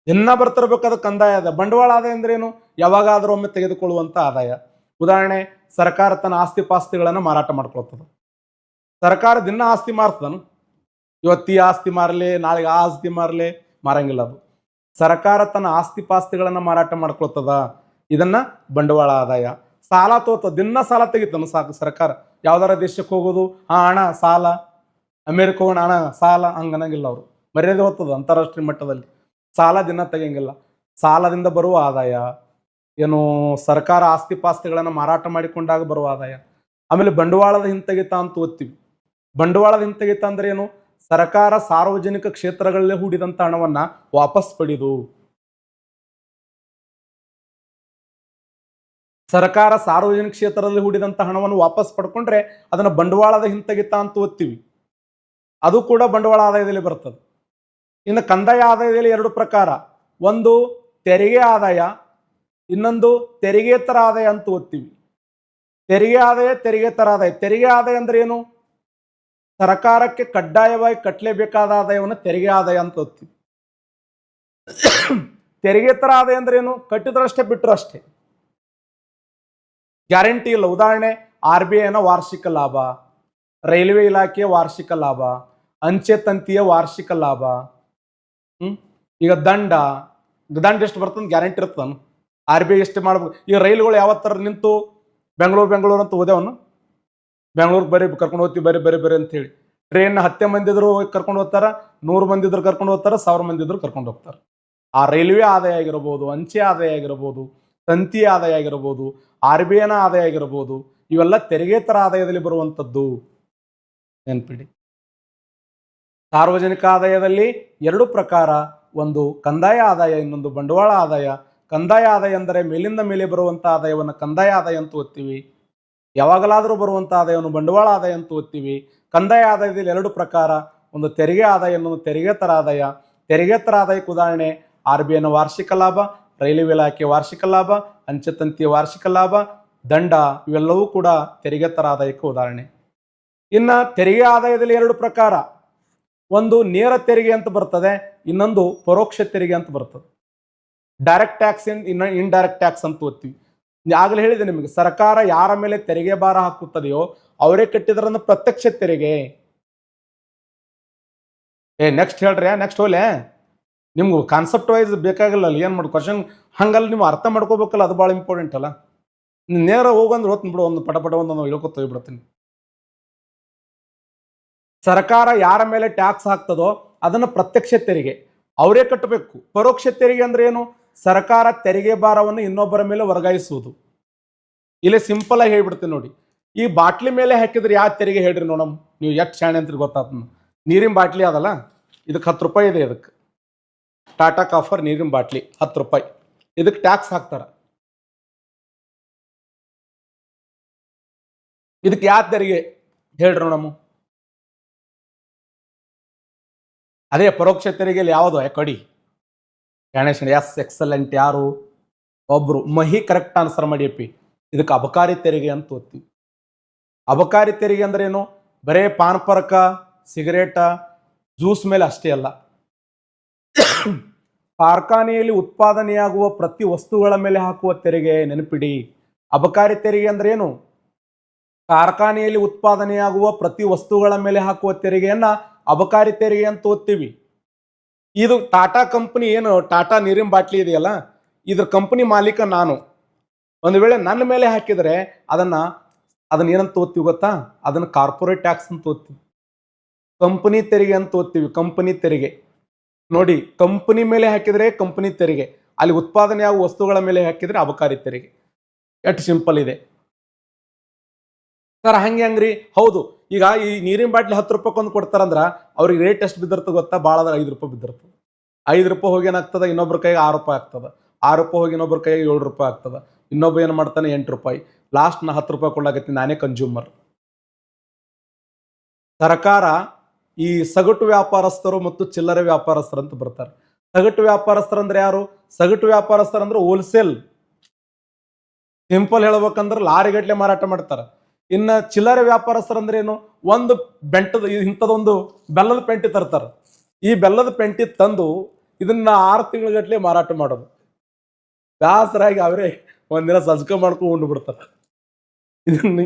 ದಿನ ಬರ್ತಿರ್ಬೇಕಾದ ಕಂದಾಯ ಆದಾಯ. ಬಂಡವಾಳ ಆದಾಯ ಅಂದ್ರೆ ಏನು? ಯಾವಾಗಾದ್ರೂ ಒಮ್ಮೆ ತೆಗೆದುಕೊಳ್ಳುವಂತ ಆದಾಯ. ಉದಾಹರಣೆ, ಸರ್ಕಾರ ತನ್ನ ಆಸ್ತಿ ಪಾಸ್ತಿಗಳನ್ನು ಮಾರಾಟ ಮಾಡ್ಕೊಳ್ತದೆ. ಸರ್ಕಾರ ದಿನ ಆಸ್ತಿ ಮಾರ್ತದನು, ಇವತ್ತು ಈ ಆಸ್ತಿ ಮಾರಲಿ, ನಾಳೆಗೆ ಆ ಆಸ್ತಿ ಮಾರಲಿ, ಮಾರಂಗಿಲ್ಲ. ಅದು ಸರ್ಕಾರ ತನ್ನ ಆಸ್ತಿ ಪಾಸ್ತಿಗಳನ್ನ ಮಾರಾಟ ಮಾಡ್ಕೊಳ್ತದ, ಇದನ್ನ ಬಂಡವಾಳ ಆದಾಯ. ಸಾಲ ತೋತ, ದಿನ ಸಾಲ ತೆಗಿತಾನ ಸಾಕು ಸರ್ಕಾರ. ಯಾವ್ದಾರ ದೇಶಕ್ಕೆ ಹೋಗೋದು, ಹಣ ಸಾಲ, ಅಮೆರಿಕ ಹೋಗೋಣ ಹಣ ಸಾಲ, ಹಂಗನಂಗಿಲ್ಲ. ಅವರು ಮರ್ಯಾದೆ ಹೋಗ್ತದ ಅಂತಾರಾಷ್ಟ್ರೀಯ ಮಟ್ಟದಲ್ಲಿ. ಸಾಲ ದಿನ ತೆಗಿಯಂಗಿಲ್ಲ. ಸಾಲದಿಂದ ಬರುವ ಆದಾಯ ಏನು? ಸರ್ಕಾರ ಆಸ್ತಿ ಪಾಸ್ತಿಗಳನ್ನು ಮಾರಾಟ ಮಾಡಿಕೊಂಡಾಗ ಬರುವ ಆದಾಯ. ಆಮೇಲೆ ಬಂಡವಾಳದ ಹಿಂತೆಗಿತ ಅಂತ ಓದ್ತೀವಿ. ಬಂಡವಾಳದ ಹಿಂತೆಗಿತ ಅಂದ್ರೆ ಏನು? ಸರ್ಕಾರ ಸಾರ್ವಜನಿಕ ಕ್ಷೇತ್ರಗಳಲ್ಲೇ ಹೂಡಿದಂತ ಹಣವನ್ನ ವಾಪಸ್ ಪಡೆದು, ಸರ್ಕಾರ ಸಾರ್ವಜನಿಕ ಕ್ಷೇತ್ರದಲ್ಲಿ ಹೂಡಿದಂತ ಹಣವನ್ನು ವಾಪಸ್ ಪಡ್ಕೊಂಡ್ರೆ ಅದನ್ನ ಬಂಡವಾಳದ ಹಿಂತೆಗಿತ ಅಂತ ಓದ್ತೀವಿ. ಅದು ಕೂಡ ಬಂಡವಾಳ ಆದಾಯದಲ್ಲಿ ಬರ್ತದೆ. ಇನ್ನು ಕಂದಾಯ ಆದಾಯದಲ್ಲಿ 2 ಪ್ರಕಾರ, ಒಂದು ತೆರಿಗೆ ಆದಾಯ, ಇನ್ನೊಂದು ತೆರಿಗೆತರ ಆದಾಯ ಅಂತ ಓದ್ತೀವಿ. ತೆರಿಗೆ ಆದಾಯ, ತೆರಿಗೆತರ ಆದಾಯ. ತೆರಿಗೆ ಆದಾಯ ಅಂದ್ರೆ ಏನು? ಸರ್ಕಾರಕ್ಕೆ ಕಡ್ಡಾಯವಾಗಿ ಕಟ್ಟಲೇಬೇಕಾದ ಆದಾಯವನ್ನು ತೆರಿಗೆ ಆದಾಯ ಅಂತ ಓದ್ತೀವಿ. ತೆರಿಗೆತರ ಆದಾಯ ಅಂದ್ರೆ ಏನು? ಕಟ್ಟಿದ್ರಷ್ಟೇ ಬಿಟ್ಟರಷ್ಟೇ, ಗ್ಯಾರಂಟಿ ಇಲ್ಲ. ಉದಾಹರಣೆ, RBIನ ವಾರ್ಷಿಕ ಲಾಭ, ರೈಲ್ವೆ ಇಲಾಖೆಯ ವಾರ್ಷಿಕ ಲಾಭ, ಅಂಚೆ ತಂತಿಯ ವಾರ್ಷಿಕ ಲಾಭ. ಈಗ ದಂಡ ಎಷ್ಟು ಬರ್ತದೆ ಗ್ಯಾರಂಟಿ ಇರ್ತದ. RBI ಎಷ್ಟು ಮಾಡ್ಬೇಕು. ಈಗ ರೈಲುಗಳು ಯಾವತ್ತರ ನಿಂತು ಬೆಂಗಳೂರು ಅಂತ ಹೋದೆವನು, ಬೆಂಗಳೂರಿಗೆ ಬರೀ ಕರ್ಕೊಂಡು ಹೋಗ್ತೀವಿ, ಬರೀ ಅಂತ ಹೇಳಿ. ಟ್ರೈನ್ 10 ಮಂದಿ ಇದ್ರು ಕರ್ಕೊಂಡು ಹೋಗ್ತಾರ, 100 ಮಂದಿ ಇದ್ರು ಕರ್ಕೊಂಡು ಹೋಗ್ತಾರ, 1000 ಮಂದಿ ಇದ್ರು ಕರ್ಕೊಂಡು ಹೋಗ್ತಾರೆ. ಆ ರೈಲ್ವೆ ಆದಾಯ ಆಗಿರ್ಬೋದು, ಅಂಚೆ ಆದಾಯ ಆಗಿರ್ಬೋದು, ತಂತಿ ಆದಾಯ ಆಗಿರ್ಬೋದು, RBIನ ಆದಾಯ ಆಗಿರ್ಬೋದು, ಇವೆಲ್ಲ ತೆರಿಗೆತರ ಆದಾಯದಲ್ಲಿ ಬರುವಂಥದ್ದು. ನೆನ್ಪಿಡಿ. ಸಾರ್ವಜನಿಕ ಆದಾಯದಲ್ಲಿ 2 ಪ್ರಕಾರ, ಒಂದು ಕಂದಾಯ ಆದಾಯ, ಇನ್ನೊಂದು ಬಂಡವಾಳ ಆದಾಯ. ಕಂದಾಯ ಆದಾಯ ಅಂದರೆ ಮೇಲಿಂದ ಮೇಲೆ ಬರುವಂತ ಆದಾಯವನ್ನು ಕಂದಾಯ ಆದಾಯ ಅಂತ ಓದ್ತೀವಿ. ಯಾವಾಗಲಾದರೂ ಬರುವಂತ ಆದಾಯವನ್ನು ಬಂಡವಾಳ ಆದಾಯ ಅಂತ ಓದ್ತೀವಿ. ಕಂದಾಯ ಆದಾಯದಲ್ಲಿ 2 ಪ್ರಕಾರ, ಒಂದು ತೆರಿಗೆ ಆದಾಯ, ಇನ್ನೊಂದು ತೆರಿಗೆತರ ಆದಾಯ. ತೆರಿಗೆತರ ಆದಾಯಕ್ಕೆ ಉದಾಹರಣೆ RBIನ ವಾರ್ಷಿಕ ಲಾಭ, ರೈಲ್ವೆ ಇಲಾಖೆ ವಾರ್ಷಿಕ ಲಾಭ, ಅಂಚೆ ತಂತಿಯ ವಾರ್ಷಿಕ ಲಾಭ, ದಂಡ, ಇವೆಲ್ಲವೂ ಕೂಡ ತೆರಿಗೆತರ ಆದಾಯಕ್ಕೆ ಉದಾಹರಣೆ. ಇನ್ನ ತೆರಿಗೆ ಆದಾಯದಲ್ಲಿ 2 ಪ್ರಕಾರ, ಒಂದು ನೇರ ತೆರಿಗೆ ಅಂತ ಬರ್ತದೆ, ಇನ್ನೊಂದು ಪರೋಕ್ಷ ತೆರಿಗೆ ಅಂತ ಬರ್ತದೆ. ಡೈರೆಕ್ಟ್ ಟ್ಯಾಕ್ಸ್, ಇಂಡೈರೆಕ್ಟ್ ಟ್ಯಾಕ್ಸ್ ಅಂತ ಓದ್ತೀವಿ. ಆಗಲೇ ಹೇಳಿದೆ ನಿಮಗೆ, ಸರ್ಕಾರ ಯಾರ ಮೇಲೆ ತೆರಿಗೆ ಭಾರ ಹಾಕುತ್ತದೆಯೋ ಅವರೇ ಕಟ್ಟಿದ್ರನ್ನ ಪ್ರತ್ಯಕ್ಷ ತೆರಿಗೆ. ನೆಕ್ಸ್ಟ್ ಹೇಳ್ರಿ, ನೆಕ್ಸ್ಟ್ ಹೋಲೆ. ನಿಮ್ಗೆ ಕಾನ್ಸೆಪ್ಟ್ ವೈಸ್ ಬೇಕಾಗಿಲ್ಲ ಅಲ್ಲಿ, ಏನ್ ಮಾಡಿ ಕ್ವಶನ್ ಹಂಗಲ್ಲ, ನೀವು ಅರ್ಥ ಮಾಡ್ಕೋಬೇಕಲ್ಲ, ಅದು ಭಾಳ ಇಂಪಾರ್ಟೆಂಟ್ ಅಲ್ಲ. ನೇರ ಹೋಗಂದ್ರೆ ಹೋಗ್ತೀನಿ ಬಿಡು, ಒಂದು ಪಟ ಒಂದು ಹೇಳ್ಕೊತ ಹೋಗ್ಬಿಡ್ತೀನಿ. ಸರ್ಕಾರ ಯಾರ ಮೇಲೆ ಟ್ಯಾಕ್ಸ್ ಹಾಕ್ತದೋ ಅದನ್ನ ಪ್ರತ್ಯಕ್ಷ ತೆರಿಗೆ ಅವರೇ ಕಟ್ಟಬೇಕು. ಪರೋಕ್ಷ ತೆರಿಗೆ ಅಂದ್ರೆ ಏನು? ಸರ್ಕಾರ ತೆರಿಗೆ ಭಾರವನ್ನು ಇನ್ನೊಬ್ಬರ ಮೇಲೆ ವರ್ಗಾಯಿಸುವುದು. ಇಲ್ಲಿ ಸಿಂಪಲ್ ಆಗಿ ಹೇಳ್ಬಿಡ್ತೀನಿ ನೋಡಿ. ಈ ಬಾಟ್ಲಿ ಮೇಲೆ ಹಾಕಿದ್ರೆ ಯಾವ ತೆರಿಗೆ ಹೇಳ್ರಿ ನೋಡಮ್, ನೀವು ಎಷ್ಟು ಶಾಣೆ ಅಂತ ಗೊತ್ತಾತ. ನೀರಿನ ಬಾಟ್ಲಿ ಅದಲ್ಲ, ಇದಕ್ಕೆ 10 ರೂಪಾಯಿ ಇದೆ. ಇದಕ್ಕೆ ಟಾಟಾ ಕಾಫರ್ ನೀರಿನ ಬಾಟ್ಲಿ 10 ರೂಪಾಯಿ, ಇದಕ್ಕೆ ಟ್ಯಾಕ್ಸ್ ಹಾಕ್ತಾರ. ಇದಕ್ಕೆ ಯಾವ ತೆರಿಗೆ ಹೇಳ್ರಿ ನೋಡಮ್ಮ? ಅದೇ ಪರೋಕ್ಷ ತೆರಿಗೆಯಲ್ಲಿ ಯಾವುದು ಕಡಿ ಗಣೇಶನ್? S, excellent. ಯಾರು? ಒಬ್ರು ಮಹಿ ಕರೆಕ್ಟ್ ಆನ್ಸರ್ ಮಾಡಿಯಪ್ಪಿ. ಇದಕ್ಕೆ ಅಬಕಾರಿ ತೆರಿಗೆ ಅಂತ ಓದ್ತೀವಿ. ಅಬಕಾರಿ ತೆರಿಗೆ ಅಂದ್ರೆ ಏನು? ಬರೇ ಪಾನ್ ಪರಕ, ಸಿಗರೇಟ, ಜ್ಯೂಸ್ ಮೇಲೆ ಅಷ್ಟೇ ಅಲ್ಲ, ಕಾರ್ಖಾನೆಯಲ್ಲಿ ಉತ್ಪಾದನೆಯಾಗುವ ಪ್ರತಿ ವಸ್ತುಗಳ ಮೇಲೆ ಹಾಕುವ ತೆರಿಗೆ. ನೆನಪಿಡಿ, ಅಬಕಾರಿ ತೆರಿಗೆ ಅಂದ್ರೆ ಏನು? ಕಾರ್ಖಾನೆಯಲ್ಲಿ ಉತ್ಪಾದನೆಯಾಗುವ ಪ್ರತಿ ವಸ್ತುಗಳ ಮೇಲೆ ಹಾಕುವ ತೆರಿಗೆಯನ್ನ ಅಬಕಾರಿ ತೆರಿಗೆ ಅಂತ ಓದ್ತೀವಿ. ಇದು ಟಾಟಾ ಕಂಪನಿ ಏನು ಟಾಟಾ ನೀರಿನ ಬಾಟ್ಲಿ ಇದೆಯಲ್ಲ, ಇದ್ರ ಕಂಪನಿ ಮಾಲೀಕ ನಾನು. ಒಂದು ವೇಳೆ ನನ್ನ ಮೇಲೆ ಹಾಕಿದರೆ ಅದನ್ನ ಏನಂತ ಓದ್ತೀವಿ ಗೊತ್ತಾ? ಅದನ್ನ ಕಾರ್ಪೊರೇಟ್ ಟ್ಯಾಕ್ಸ್ ಅಂತ ಓದ್ತೀವಿ. ಕಂಪನಿ ತೆರಿಗೆ ಅಂತ ಓದ್ತೀವಿ. ಕಂಪನಿ ತೆರಿಗೆ ನೋಡಿ, ಕಂಪನಿ ಮೇಲೆ ಹಾಕಿದ್ರೆ ಕಂಪನಿ ತೆರಿಗೆ, ಅಲ್ಲಿ ಉತ್ಪಾದನೆ ಆಗುವ ವಸ್ತುಗಳ ಮೇಲೆ ಹಾಕಿದ್ರೆ ಅಬಕಾರಿ ತೆರಿಗೆ. ಎಷ್ಟು ಸಿಂಪಲ್ ಇದೆ ಸರ್. ಹಂಗ್ರಿ? ಹೌದು. ಈಗ ಈ ನೀರಿನ ಬಾಟ್ಲಿ 10 ರೂಪಾಯಿ ಕೊಡ್ತಾರಂದ್ರ ಅವ್ರಿಗೆ ರೇಟ್ ಎಷ್ಟು ಬಿದ್ದಿರ್ತದೆ ಗೊತ್ತಾ? ಭಾಳ ಅಂದ್ರೆ 5 ರೂಪಾಯಿ ಬಿದ್ದಿರ್ತದೆ. 5 ರೂಪಾಯಿ ಹೋಗಿ ಏನಾಗ್ತದ? ಇನ್ನೊಬ್ರ ಕೈಗೆ 6 ರೂಪಾಯಿ ಆಗ್ತದ. 6 ರೂಪಾಯಿ ಹೋಗಿ ಇನ್ನೊಬ್ರ ಕೈಗೆ 7 ರೂಪಾಯಿ ಆಗ್ತದ. ಇನ್ನೊಬ್ಬ ಏನು ಮಾಡ್ತಾನೆ? 8 ರೂಪಾಯಿ. ಲಾಸ್ಟ್ ನಾ 10 ರೂಪಾಯಿ ಕೊಡ್ಲಾಕತ್ತೀನಿ, ನಾನೇ ಕನ್ಸ್ಯೂಮರ್. ಸರ್ಕಾರ ಈ ಸಗಟು ವ್ಯಾಪಾರಸ್ಥರು ಮತ್ತು ಚಿಲ್ಲರೆ ವ್ಯಾಪಾರಸ್ಥರು ಅಂತ ಬರ್ತಾರೆ. ಸಗಟು ವ್ಯಾಪಾರಸ್ಥರು ಅಂದ್ರೆ ಯಾರು? ಸಗಟು ವ್ಯಾಪಾರಸ್ಥರು ಅಂದ್ರೆ ಹೋಲ್ಸೇಲ್, ಸಿಂಪಲ್ ಹೇಳ್ಬೇಕಂದ್ರೆ ಲಾರಿಗಟ್ಲೆ ಮಾರಾಟ ಮಾಡ್ತಾರೆ. ಇನ್ನು ಚಿಲ್ಲರೆ ವ್ಯಾಪಾರಸ್ಥರು ಅಂದ್ರೆ ಏನು? ಒಂದು ಬೆಂಟದ ಇಂಥದೊಂದು ಬೆಲ್ಲದ ಪೆಂಟಿ ತರ್ತಾರೆ. ಈ ಬೆಲ್ಲದ ಪೆಂಟಿ ತಂದು ಇದನ್ನ 6 ತಿಂಗಳಗಟ್ಲೆ ಮಾರಾಟ ಮಾಡೋದು. ಬ್ಯಾಸರಾಗಿ ಅವರೇ ಒಂದಿನ ಸಜ್ಕ ಮಾಡ್ಕೊಂಡು ಉಂಡು ಬಿಡ್ತಾರೆ.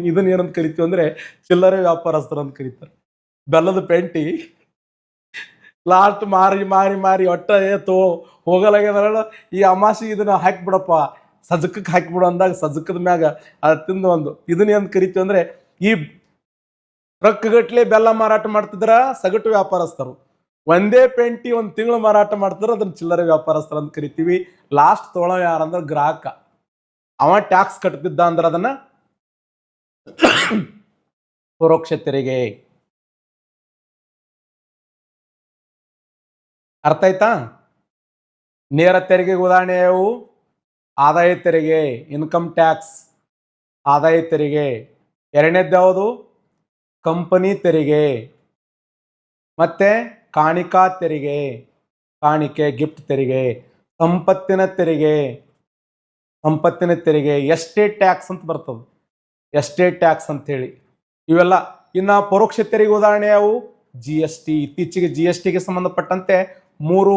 ಇದನ್ನ ಏನಂತ ಕರಿತೀವಿ ಅಂದ್ರೆ ಚಿಲ್ಲರೆ ವ್ಯಾಪಾರಸ್ಥರು ಅಂತ ಕರೀತಾರೆ. ಬೆಲ್ಲದ ಪೆಂಟಿ ಲಾಸ್ಟ್ ಮಾರಿ ಮಾರಿ ಮಾರಿ ಒಟ್ಟ ಹೋಗಲಾಗ್ಯದ, ಈ ಅಮಾಸಿಗೆ ಇದನ್ನ ಹಾಕಿಬಿಡಪ್ಪ, ಸಜಕಕ್ಕೆ ಹಾಕಿಬಿಡು ಅಂದಾಗ ಸಜಕದ ಮ್ಯಾಗ ಅದು ತಿಂದು ಒಂದು ಇದನ್ನ ಏನ್ ಕರಿತೀವಿ ಅಂದ್ರೆ ಈ ಟ್ರಕ್ಗಟ್ಲೆ ಬೆಲ್ಲ ಮಾರಾಟ ಮಾಡ್ತಿದ್ರ ಸಗಟು ವ್ಯಾಪಾರಸ್ಥರು. ಒಂದೇ ಪೆಂಟಿ 1 ತಿಂಗಳು ಮಾರಾಟ ಮಾಡ್ತಿದ್ರ ಅದನ್ನ ಚಿಲ್ಲರೆ ವ್ಯಾಪಾರಸ್ಥರು ಅಂತ ಕರಿತೀವಿ. ಲಾಸ್ಟ್ ತೊಗೊಳ್ಳೋ ಯಾರಂದ್ರೆ ಗ್ರಾಹಕ. ಅವ ಟ್ಯಾಕ್ಸ್ ಕಟ್ತಿದ್ದ ಅಂದ್ರೆ ಅದನ್ನ ಪರೋಕ್ಷ ತೆರಿಗೆ. ಅರ್ಥ ಆಯ್ತಾ? ನೇರ ತೆರಿಗೆಗೆ ಉದಾಹರಣೆ ಯಾವುವು? ಆದಾಯ ತೆರಿಗೆ, ಇನ್ಕಮ್ ಟ್ಯಾಕ್ಸ್, ಆದಾಯ ತೆರಿಗೆ. ಎರಡನೇದ್ದು ಯಾವುದು? ಕಂಪನಿ ತೆರಿಗೆ. ಮತ್ತೆ ಕಾಣಿಕಾ ತೆರಿಗೆ, ಕಾಣಿಕೆ ಗಿಫ್ಟ್ ತೆರಿಗೆ. ಸಂಪತ್ತಿನ ತೆರಿಗೆ, ಸಂಪತ್ತಿನ ತೆರಿಗೆ. ಎಸ್ಟೇಟ್ ಟ್ಯಾಕ್ಸ್ ಅಂತ ಬರ್ತದೆ, ಎಸ್ಟೇಟ್ ಟ್ಯಾಕ್ಸ್ ಅಂತ ಹೇಳಿ. ಇವೆಲ್ಲ. ಇನ್ನು ಪರೋಕ್ಷ ತೆರಿಗೆ ಉದಾಹರಣೆ ಯಾವುವು? GST. ಇತ್ತೀಚೆಗೆ GSTಗೆ ಸಂಬಂಧಪಟ್ಟಂತೆ 3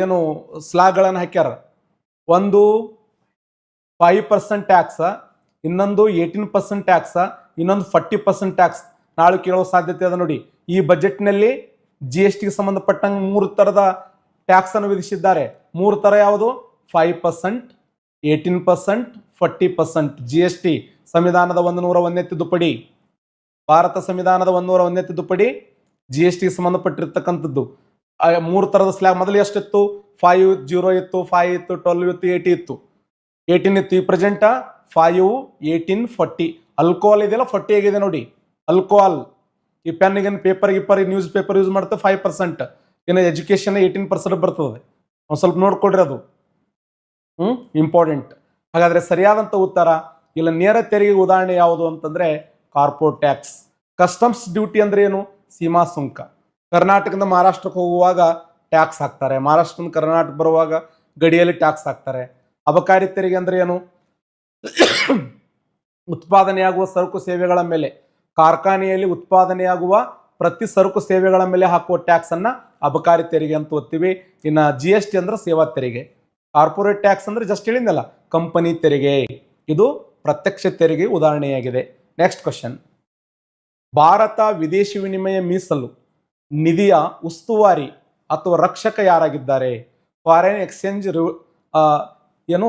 ಏನು ಸ್ಲಾಗ್ಗಳನ್ನು ಹಾಕ್ಯಾರ. ಒಂದು 5% ಟ್ಯಾಕ್ಸ್, ಇನ್ನೊಂದು 18% ಟ್ಯಾಕ್ಸ್, ಇನ್ನೊಂದು 40% ಟ್ಯಾಕ್ಸ್. ನಾಳೆ ಕೇಳೋ ಸಾಧ್ಯತೆ ಅದ ನೋಡಿ. ಈ ಬಜೆಟ್ನಲ್ಲಿ GSTಗೆ ಸಂಬಂಧಪಟ್ಟಂಗೆ 3 ಥರದ ಟ್ಯಾಕ್ಸ್ ಅನ್ನು ವಿಧಿಸಿದ್ದಾರೆ. 3 ಥರ ಯಾವುದು? 5%, 18%, 40%. GST ಸಂವಿಧಾನದ 101ನೇ ತಿದ್ದುಪಡಿ, ಭಾರತ ಸಂವಿಧಾನದ 101ನೇ ತಿದ್ದುಪಡಿ GSTಗೆ ಸಂಬಂಧಪಟ್ಟಿರ್ತಕ್ಕಂಥದ್ದು. 3 ಥರದ ಸ್ಲ್ಯಾಬ್. ಮೊದಲು ಎಷ್ಟಿತ್ತು? 5, 0 ಇತ್ತು, 5 ಇತ್ತು, 12 ಇತ್ತು, 80 ಇತ್ತು, 18 ಇತ್ತು. ಈ ಪ್ರೆಸೆಂಟ್ 5, 18, 40. ಅಲ್ಕೋಹಾಲ್ ಇದೆಯಲ್ಲ 40 ಆಗಿದೆ ನೋಡಿ. ಅಲ್ಕೋಹಾಲ್ ಈ ಪೆನ್ನಿಗೆ ಪೇಪರ್ ನ್ಯೂಸ್ ಪೇಪರ್ ಯೂಸ್ ಮಾಡ್ತಾ 5%. ಇನ್ನು ಎಜುಕೇಶನ್ 18% ಬರ್ತದೆ. ಒಂದು ಸ್ವಲ್ಪ ನೋಡ್ಕೊಡ್ರಿ, ಅದು ಇಂಪಾರ್ಟೆಂಟ್. ಹಾಗಾದ್ರೆ ಸರಿಯಾದಂತ ಉತ್ತರ ಇಲ್ಲ. ನೇರ ತೆರಿಗೆ ಉದಾಹರಣೆ ಯಾವುದು ಅಂತಂದ್ರೆ ಕಾರ್ಪೊರೇಟ್ ಟ್ಯಾಕ್ಸ್. ಕಸ್ಟಮ್ಸ್ ಡ್ಯೂಟಿ ಅಂದ್ರೆ ಏನು? ಸೀಮಾ ಸುಂಕ. ಕರ್ನಾಟಕದಿಂದ ಮಹಾರಾಷ್ಟ್ರಕ್ಕೆ ಹೋಗುವಾಗ ಟ್ಯಾಕ್ಸ್ ಹಾಕ್ತಾರೆ, ಮಹಾರಾಷ್ಟ್ರದಿಂದ ಕರ್ನಾಟಕ ಬರುವಾಗ ಗಡಿಯಲ್ಲಿ ಟ್ಯಾಕ್ಸ್ ಹಾಕ್ತಾರೆ. ಅಬಕಾರಿ ತೆರಿಗೆ ಅಂದ್ರೆ ಏನು? ಉತ್ಪಾದನೆಯಾಗುವ ಸರಕು ಸೇವೆಗಳ ಮೇಲೆ, ಕಾರ್ಖಾನೆಯಲ್ಲಿ ಉತ್ಪಾದನೆಯಾಗುವ ಪ್ರತಿ ಸರಕು ಸೇವೆಗಳ ಮೇಲೆ ಹಾಕುವ ಟ್ಯಾಕ್ಸ್ ಅನ್ನ ಅಬಕಾರಿ ತೆರಿಗೆ ಅಂತ ಓದ್ತೀವಿ. ಇನ್ನ GST ಅಂದ್ರೆ ಸೇವಾ ತೆರಿಗೆ. ಕಾರ್ಪೊರೇಟ್ ಟ್ಯಾಕ್ಸ್ ಅಂದ್ರೆ ಜಸ್ಟ್ ಹೇಳಿದ್ನಲ್ಲ, ಕಂಪನಿ ತೆರಿಗೆ. ಇದು ಪ್ರತ್ಯಕ್ಷ ತೆರಿಗೆ ಉದಾಹರಣೆಯಾಗಿದೆ. Next question. ಭಾರತ ವಿದೇಶಿ ವಿನಿಮಯ ಮೀಸಲು ನಿಧಿಯ ಉಸ್ತುವಾರಿ ಅಥವಾ ರಕ್ಷಕ ಯಾರಾಗಿದ್ದಾರೆ? ಫಾರಿನ್ ಎಕ್ಸ್ಚೇಂಜ್ ಏನು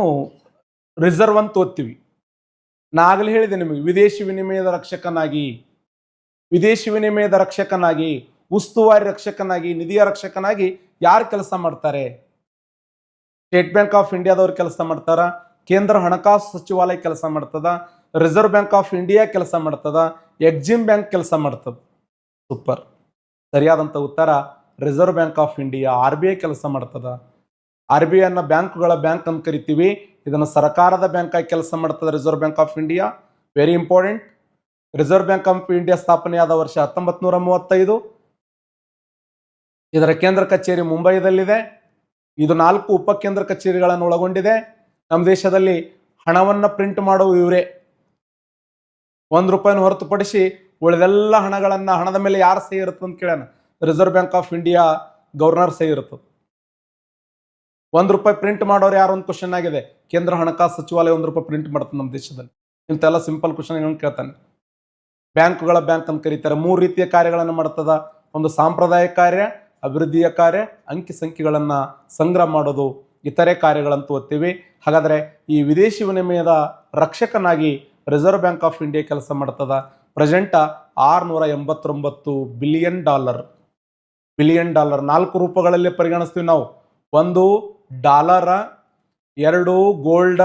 ರಿಸರ್ವ್ ಅಂತ ಓದ್ತೀವಿ. ನಾಗಲೇ ಹೇಳಿದೆ ನಿಮಗೆ, ವಿದೇಶಿ ವಿನಿಮಯದ ರಕ್ಷಕನಾಗಿ, ಉಸ್ತುವಾರಿ ರಕ್ಷಕನಾಗಿ, ನಿಧಿಯ ರಕ್ಷಕನಾಗಿ ಯಾರು ಕೆಲಸ ಮಾಡ್ತಾರೆ? ಸ್ಟೇಟ್ ಬ್ಯಾಂಕ್ ಆಫ್ ಇಂಡಿಯಾದವ್ರು ಕೆಲಸ ಮಾಡ್ತಾರ, ಕೇಂದ್ರ ಹಣಕಾಸು ಸಚಿವಾಲಯ ಕೆಲಸ ಮಾಡ್ತದ, ರಿಸರ್ವ್ ಬ್ಯಾಂಕ್ ಆಫ್ ಇಂಡಿಯಾ ಕೆಲಸ ಮಾಡ್ತದ, ಎಕ್ಸಿಮ್ ಬ್ಯಾಂಕ್ ಕೆಲಸ ಮಾಡ್ತದ. ಸೂಪರ್. ಸರಿಯಾದಂಥ ಉತ್ತರ reserve bank of India. RBI ಕೆಲಸ ಮಾಡ್ತದ. RBI ಅನ್ನ ಬ್ಯಾಂಕ್ಗಳ ಬ್ಯಾಂಕ್ ಅಂತ ಕರಿತೀವಿ. ಇದನ್ನು ಸರ್ಕಾರದ ಬ್ಯಾಂಕ್ ಆಗಿ ಕೆಲಸ ಮಾಡ್ತದೆ reserve bank of India. Very important. Reserve bank of India ಸ್ಥಾಪನೆಯಾದ ವರ್ಷ 1935. ಇದರ ಕೇಂದ್ರ ಕಚೇರಿ ಮುಂಬೈದಲ್ಲಿದೆ. ಇದು 4 ಉಪಕೇಂದ್ರ ಕಚೇರಿಗಳನ್ನು ಒಳಗೊಂಡಿದೆ. ನಮ್ಮ ದೇಶದಲ್ಲಿ ಹಣವನ್ನು ಪ್ರಿಂಟ್ ಮಾಡುವ ಇವರೇ. ₹1 ಹೊರತುಪಡಿಸಿ ಉಳಿದೆಲ್ಲ ಹಣದ ಮೇಲೆ ಯಾರು ಸಹಿ ಇರುತ್ತೆ ಅಂತ ಕೇಳೋಣ. Reserve bank of India governor ಸಹಿ ಇರ್ತದೆ. ₹1 ಪ್ರಿಂಟ್ ಮಾಡೋರು ಯಾರು ಒಂದು ಕ್ವಶನ್ ಆಗಿದೆ. ಕೇಂದ್ರ ಹಣಕಾಸು ಸಚಿವಾಲಯ ₹1 ಪ್ರಿಂಟ್ ಮಾಡ್ತದೆ ನಮ್ಮ ದೇಶದಲ್ಲಿ. ಇಂತೆಲ್ಲ ಸಿಂಪಲ್ ಕ್ವಶನ್ ಕೇಳ್ತಾನೆ. ಬ್ಯಾಂಕ್ಗಳ ಬ್ಯಾಂಕ್ ಅಂತ ಕರೀತಾರೆ. 3 ರೀತಿಯ ಕಾರ್ಯಗಳನ್ನು ಮಾಡ್ತದ. ಒಂದು ಸಾಂಪ್ರದಾಯಿಕ ಕಾರ್ಯ, ಅಭಿವೃದ್ಧಿಯ ಕಾರ್ಯ, ಅಂಕಿ ಸಂಖ್ಯೆಗಳನ್ನು ಸಂಗ್ರಹ ಮಾಡೋದು, ಇತರೆ ಕಾರ್ಯಗಳಂತ ಓದ್ತೀವಿ. ಹಾಗಾದರೆ ಈ ವಿದೇಶಿ ವಿನಿಮಯದ ರಕ್ಷಕನಾಗಿ ರಿಸರ್ವ್ ಬ್ಯಾಂಕ್ ಆಫ್ ಇಂಡಿಯಾ ಕೆಲಸ ಮಾಡ್ತದ. Present $689 billion. ಬಿಲಿಯನ್ ಡಾಲರ್ 4 ರೂಪಗಳಲ್ಲಿ ಪರಿಗಣಿಸ್ತೀವಿ ನಾವು. 1 ಡಾಲರ, 2 ಗೋಲ್ಡ,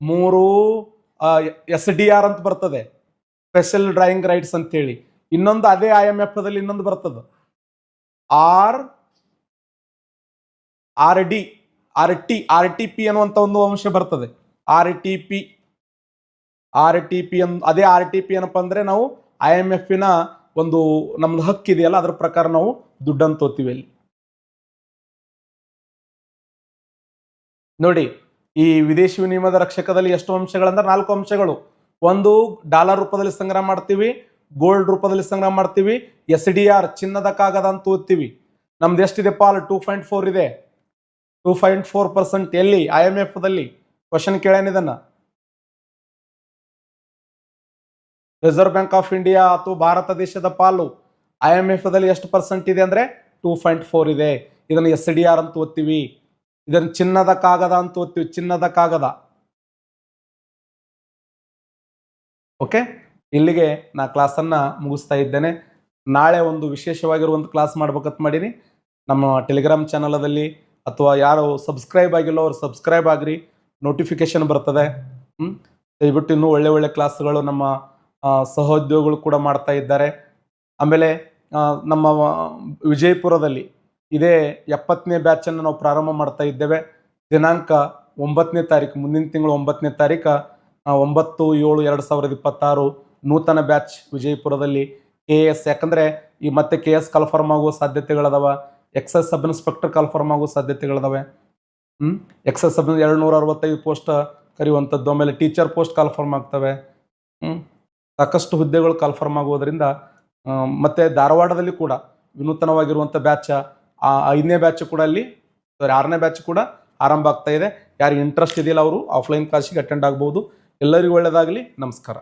3 SDR ಅಂತ ಬರ್ತದೆ, ಸ್ಪೆಷಲ್ ಡ್ರಾಯಿಂಗ್ ರೈಟ್ಸ್ ಅಂತೇಳಿ. ಇನ್ನೊಂದು ಅದೇ IMF ದಲ್ಲಿ ಇನ್ನೊಂದು ಬರ್ತದೆ, RTP ಅನ್ನುವಂಥ ಒಂದು ಅಂಶ ಬರ್ತದೆ. RTP ಅದೇ RTP ಏನಪ್ಪ ಅಂದ್ರೆ ನಾವು IMF ನ ಒಂದು ನಮ್ದು ಹಕ್ಕಿದೆಯಲ್ಲ, ಅದ್ರ ಪ್ರಕಾರ ನಾವು ದುಡ್ಡನ್ನು ತೋತೀವಿ. ಅಲ್ಲಿ ನೋಡಿ, ಈ ವಿದೇಶಿ ವಿನಿಮಯದ ರಕ್ಷಕದಲ್ಲಿ ಎಷ್ಟು ಅಂಶಗಳಂದ್ರೆ 4 ಅಂಶಗಳು. 1 ಡಾಲರ್ ರೂಪದಲ್ಲಿ ಸಂಗ್ರಹ ಮಾಡ್ತೀವಿ, ಗೋಲ್ಡ್ ರೂಪದಲ್ಲಿ ಸಂಗ್ರಹ ಮಾಡ್ತೀವಿ, SDR ಚಿನ್ನದ ಕಾಗದ ಅಂತ ಓದ್ತೀವಿ. ನಮ್ದು ಎಷ್ಟಿದೆ ಪಾಲ್? 2.4 ಇದೆ. 2.4% ಎಲ್ಲಿ? IMF ದಲ್ಲಿ. ಕ್ವಶನ್ ಕೇಳೇನ ಇದನ್ನ. ರಿಸರ್ವ್ ಬ್ಯಾಂಕ್ ಆಫ್ ಇಂಡಿಯಾ ಅಥವಾ ಭಾರತ ದೇಶದ ಪಾಲು IMF ದಲ್ಲಿ ಎಷ್ಟು % ಇದೆ ಅಂದ್ರೆ 2.4 ಇದೆ. ಇದನ್ನು SDR ಅಂತ ಓದ್ತೀವಿ. ಇದನ್ನು ಚಿನ್ನದ ಕಾಗದ ಅಂತ ಓದ್ತೀವಿ. ಚಿನ್ನದ ಕಾಗದ. ಓಕೆ, ಇಲ್ಲಿಗೆ ನಾ ಕ್ಲಾಸನ್ನು ಮುಗಿಸ್ತಾ ಇದ್ದೇನೆ. ನಾಳೆ ಒಂದು ವಿಶೇಷವಾಗಿರುವಂಥ ಕ್ಲಾಸ್ ಮಾಡ್ಬೇಕಂತ ಮಾಡೀನಿ. ನಮ್ಮ ಟೆಲಿಗ್ರಾಮ್ ಚಾನಲದಲ್ಲಿ ಅಥವಾ ಯಾರು ಸಬ್ಸ್ಕ್ರೈಬ್ ಆಗಿಲ್ಲ ಅವ್ರು ಸಬ್ಸ್ಕ್ರೈಬ್ ಆಗ್ರಿ, ನೋಟಿಫಿಕೇಶನ್ ಬರ್ತದೆ. ದಯವಿಟ್ಟು ಇನ್ನೂ ಒಳ್ಳೆ ಕ್ಲಾಸ್ಗಳು ನಮ್ಮ ಸಹೋದ್ಯೋಗಿಗಳು ಕೂಡ ಮಾಡ್ತಾ ಇದ್ದಾರೆ. ಆಮೇಲೆ ನಮ್ಮ ವಿಜಯಪುರದಲ್ಲಿ ಇದೇ 70ನೇ ಬ್ಯಾಚನ್ನು ನಾವು ಪ್ರಾರಂಭ ಮಾಡ್ತಾ ಇದ್ದೇವೆ. ದಿನಾಂಕ 9ನೇ ತಾರೀಕು, ಮುಂದಿನ ತಿಂಗಳು 9ನೇ ತಾರೀಕು, 9/7/2026 ನೂತನ ಬ್ಯಾಚ್ ವಿಜಯಪುರದಲ್ಲಿ. KS, ಯಾಕಂದರೆ ಈ ಮತ್ತೆ KS ಕನ್ಫರ್ಮ್ ಆಗುವ ಸಾಧ್ಯತೆಗಳದಾವ. ಎಕ್ಸೈಸ್ ಸಬ್ ಇನ್ಸ್ಪೆಕ್ಟರ್ ಕನ್ಫರ್ಮ್ ಆಗುವ ಸಾಧ್ಯತೆಗಳದಾವೆ. ಎಕ್ಸೈಸ್ ಸಬ್ 265 ಪೋಸ್ಟ್ ಕರೆಯುವಂಥದ್ದು. ಆಮೇಲೆ ಟೀಚರ್ ಪೋಸ್ಟ್ ಕನ್ಫರ್ಮ್ ಆಗ್ತವೆ. ಸಾಕಷ್ಟು ಹುದ್ದೆಗಳು ಕನ್ಫರ್ಮ್ ಆಗುವುದರಿಂದ ಮತ್ತೆ ಧಾರವಾಡದಲ್ಲಿ ಕೂಡ ವಿನೂತನವಾಗಿರುವಂಥ ಬ್ಯಾಚ್, 5ನೇ ಬ್ಯಾಚ್ ಕೂಡ ಅಲ್ಲಿ, 6ನೇ ಬ್ಯಾಚ್ ಕೂಡ ಆರಂಭ ಆಗ್ತಾ ಇದೆ. ಯಾರಿಗೆ ಇಂಟ್ರೆಸ್ಟ್ ಇದೆಯಲ್ಲ ಅವರು ಆಫ್ಲೈನ್ ಕ್ಲಾಸಿಗೆ ಅಟೆಂಡ್ ಆಗ್ಬೋದು. ಎಲ್ಲರಿಗೂ ಒಳ್ಳೆಯದಾಗಲಿ. ನಮಸ್ಕಾರ.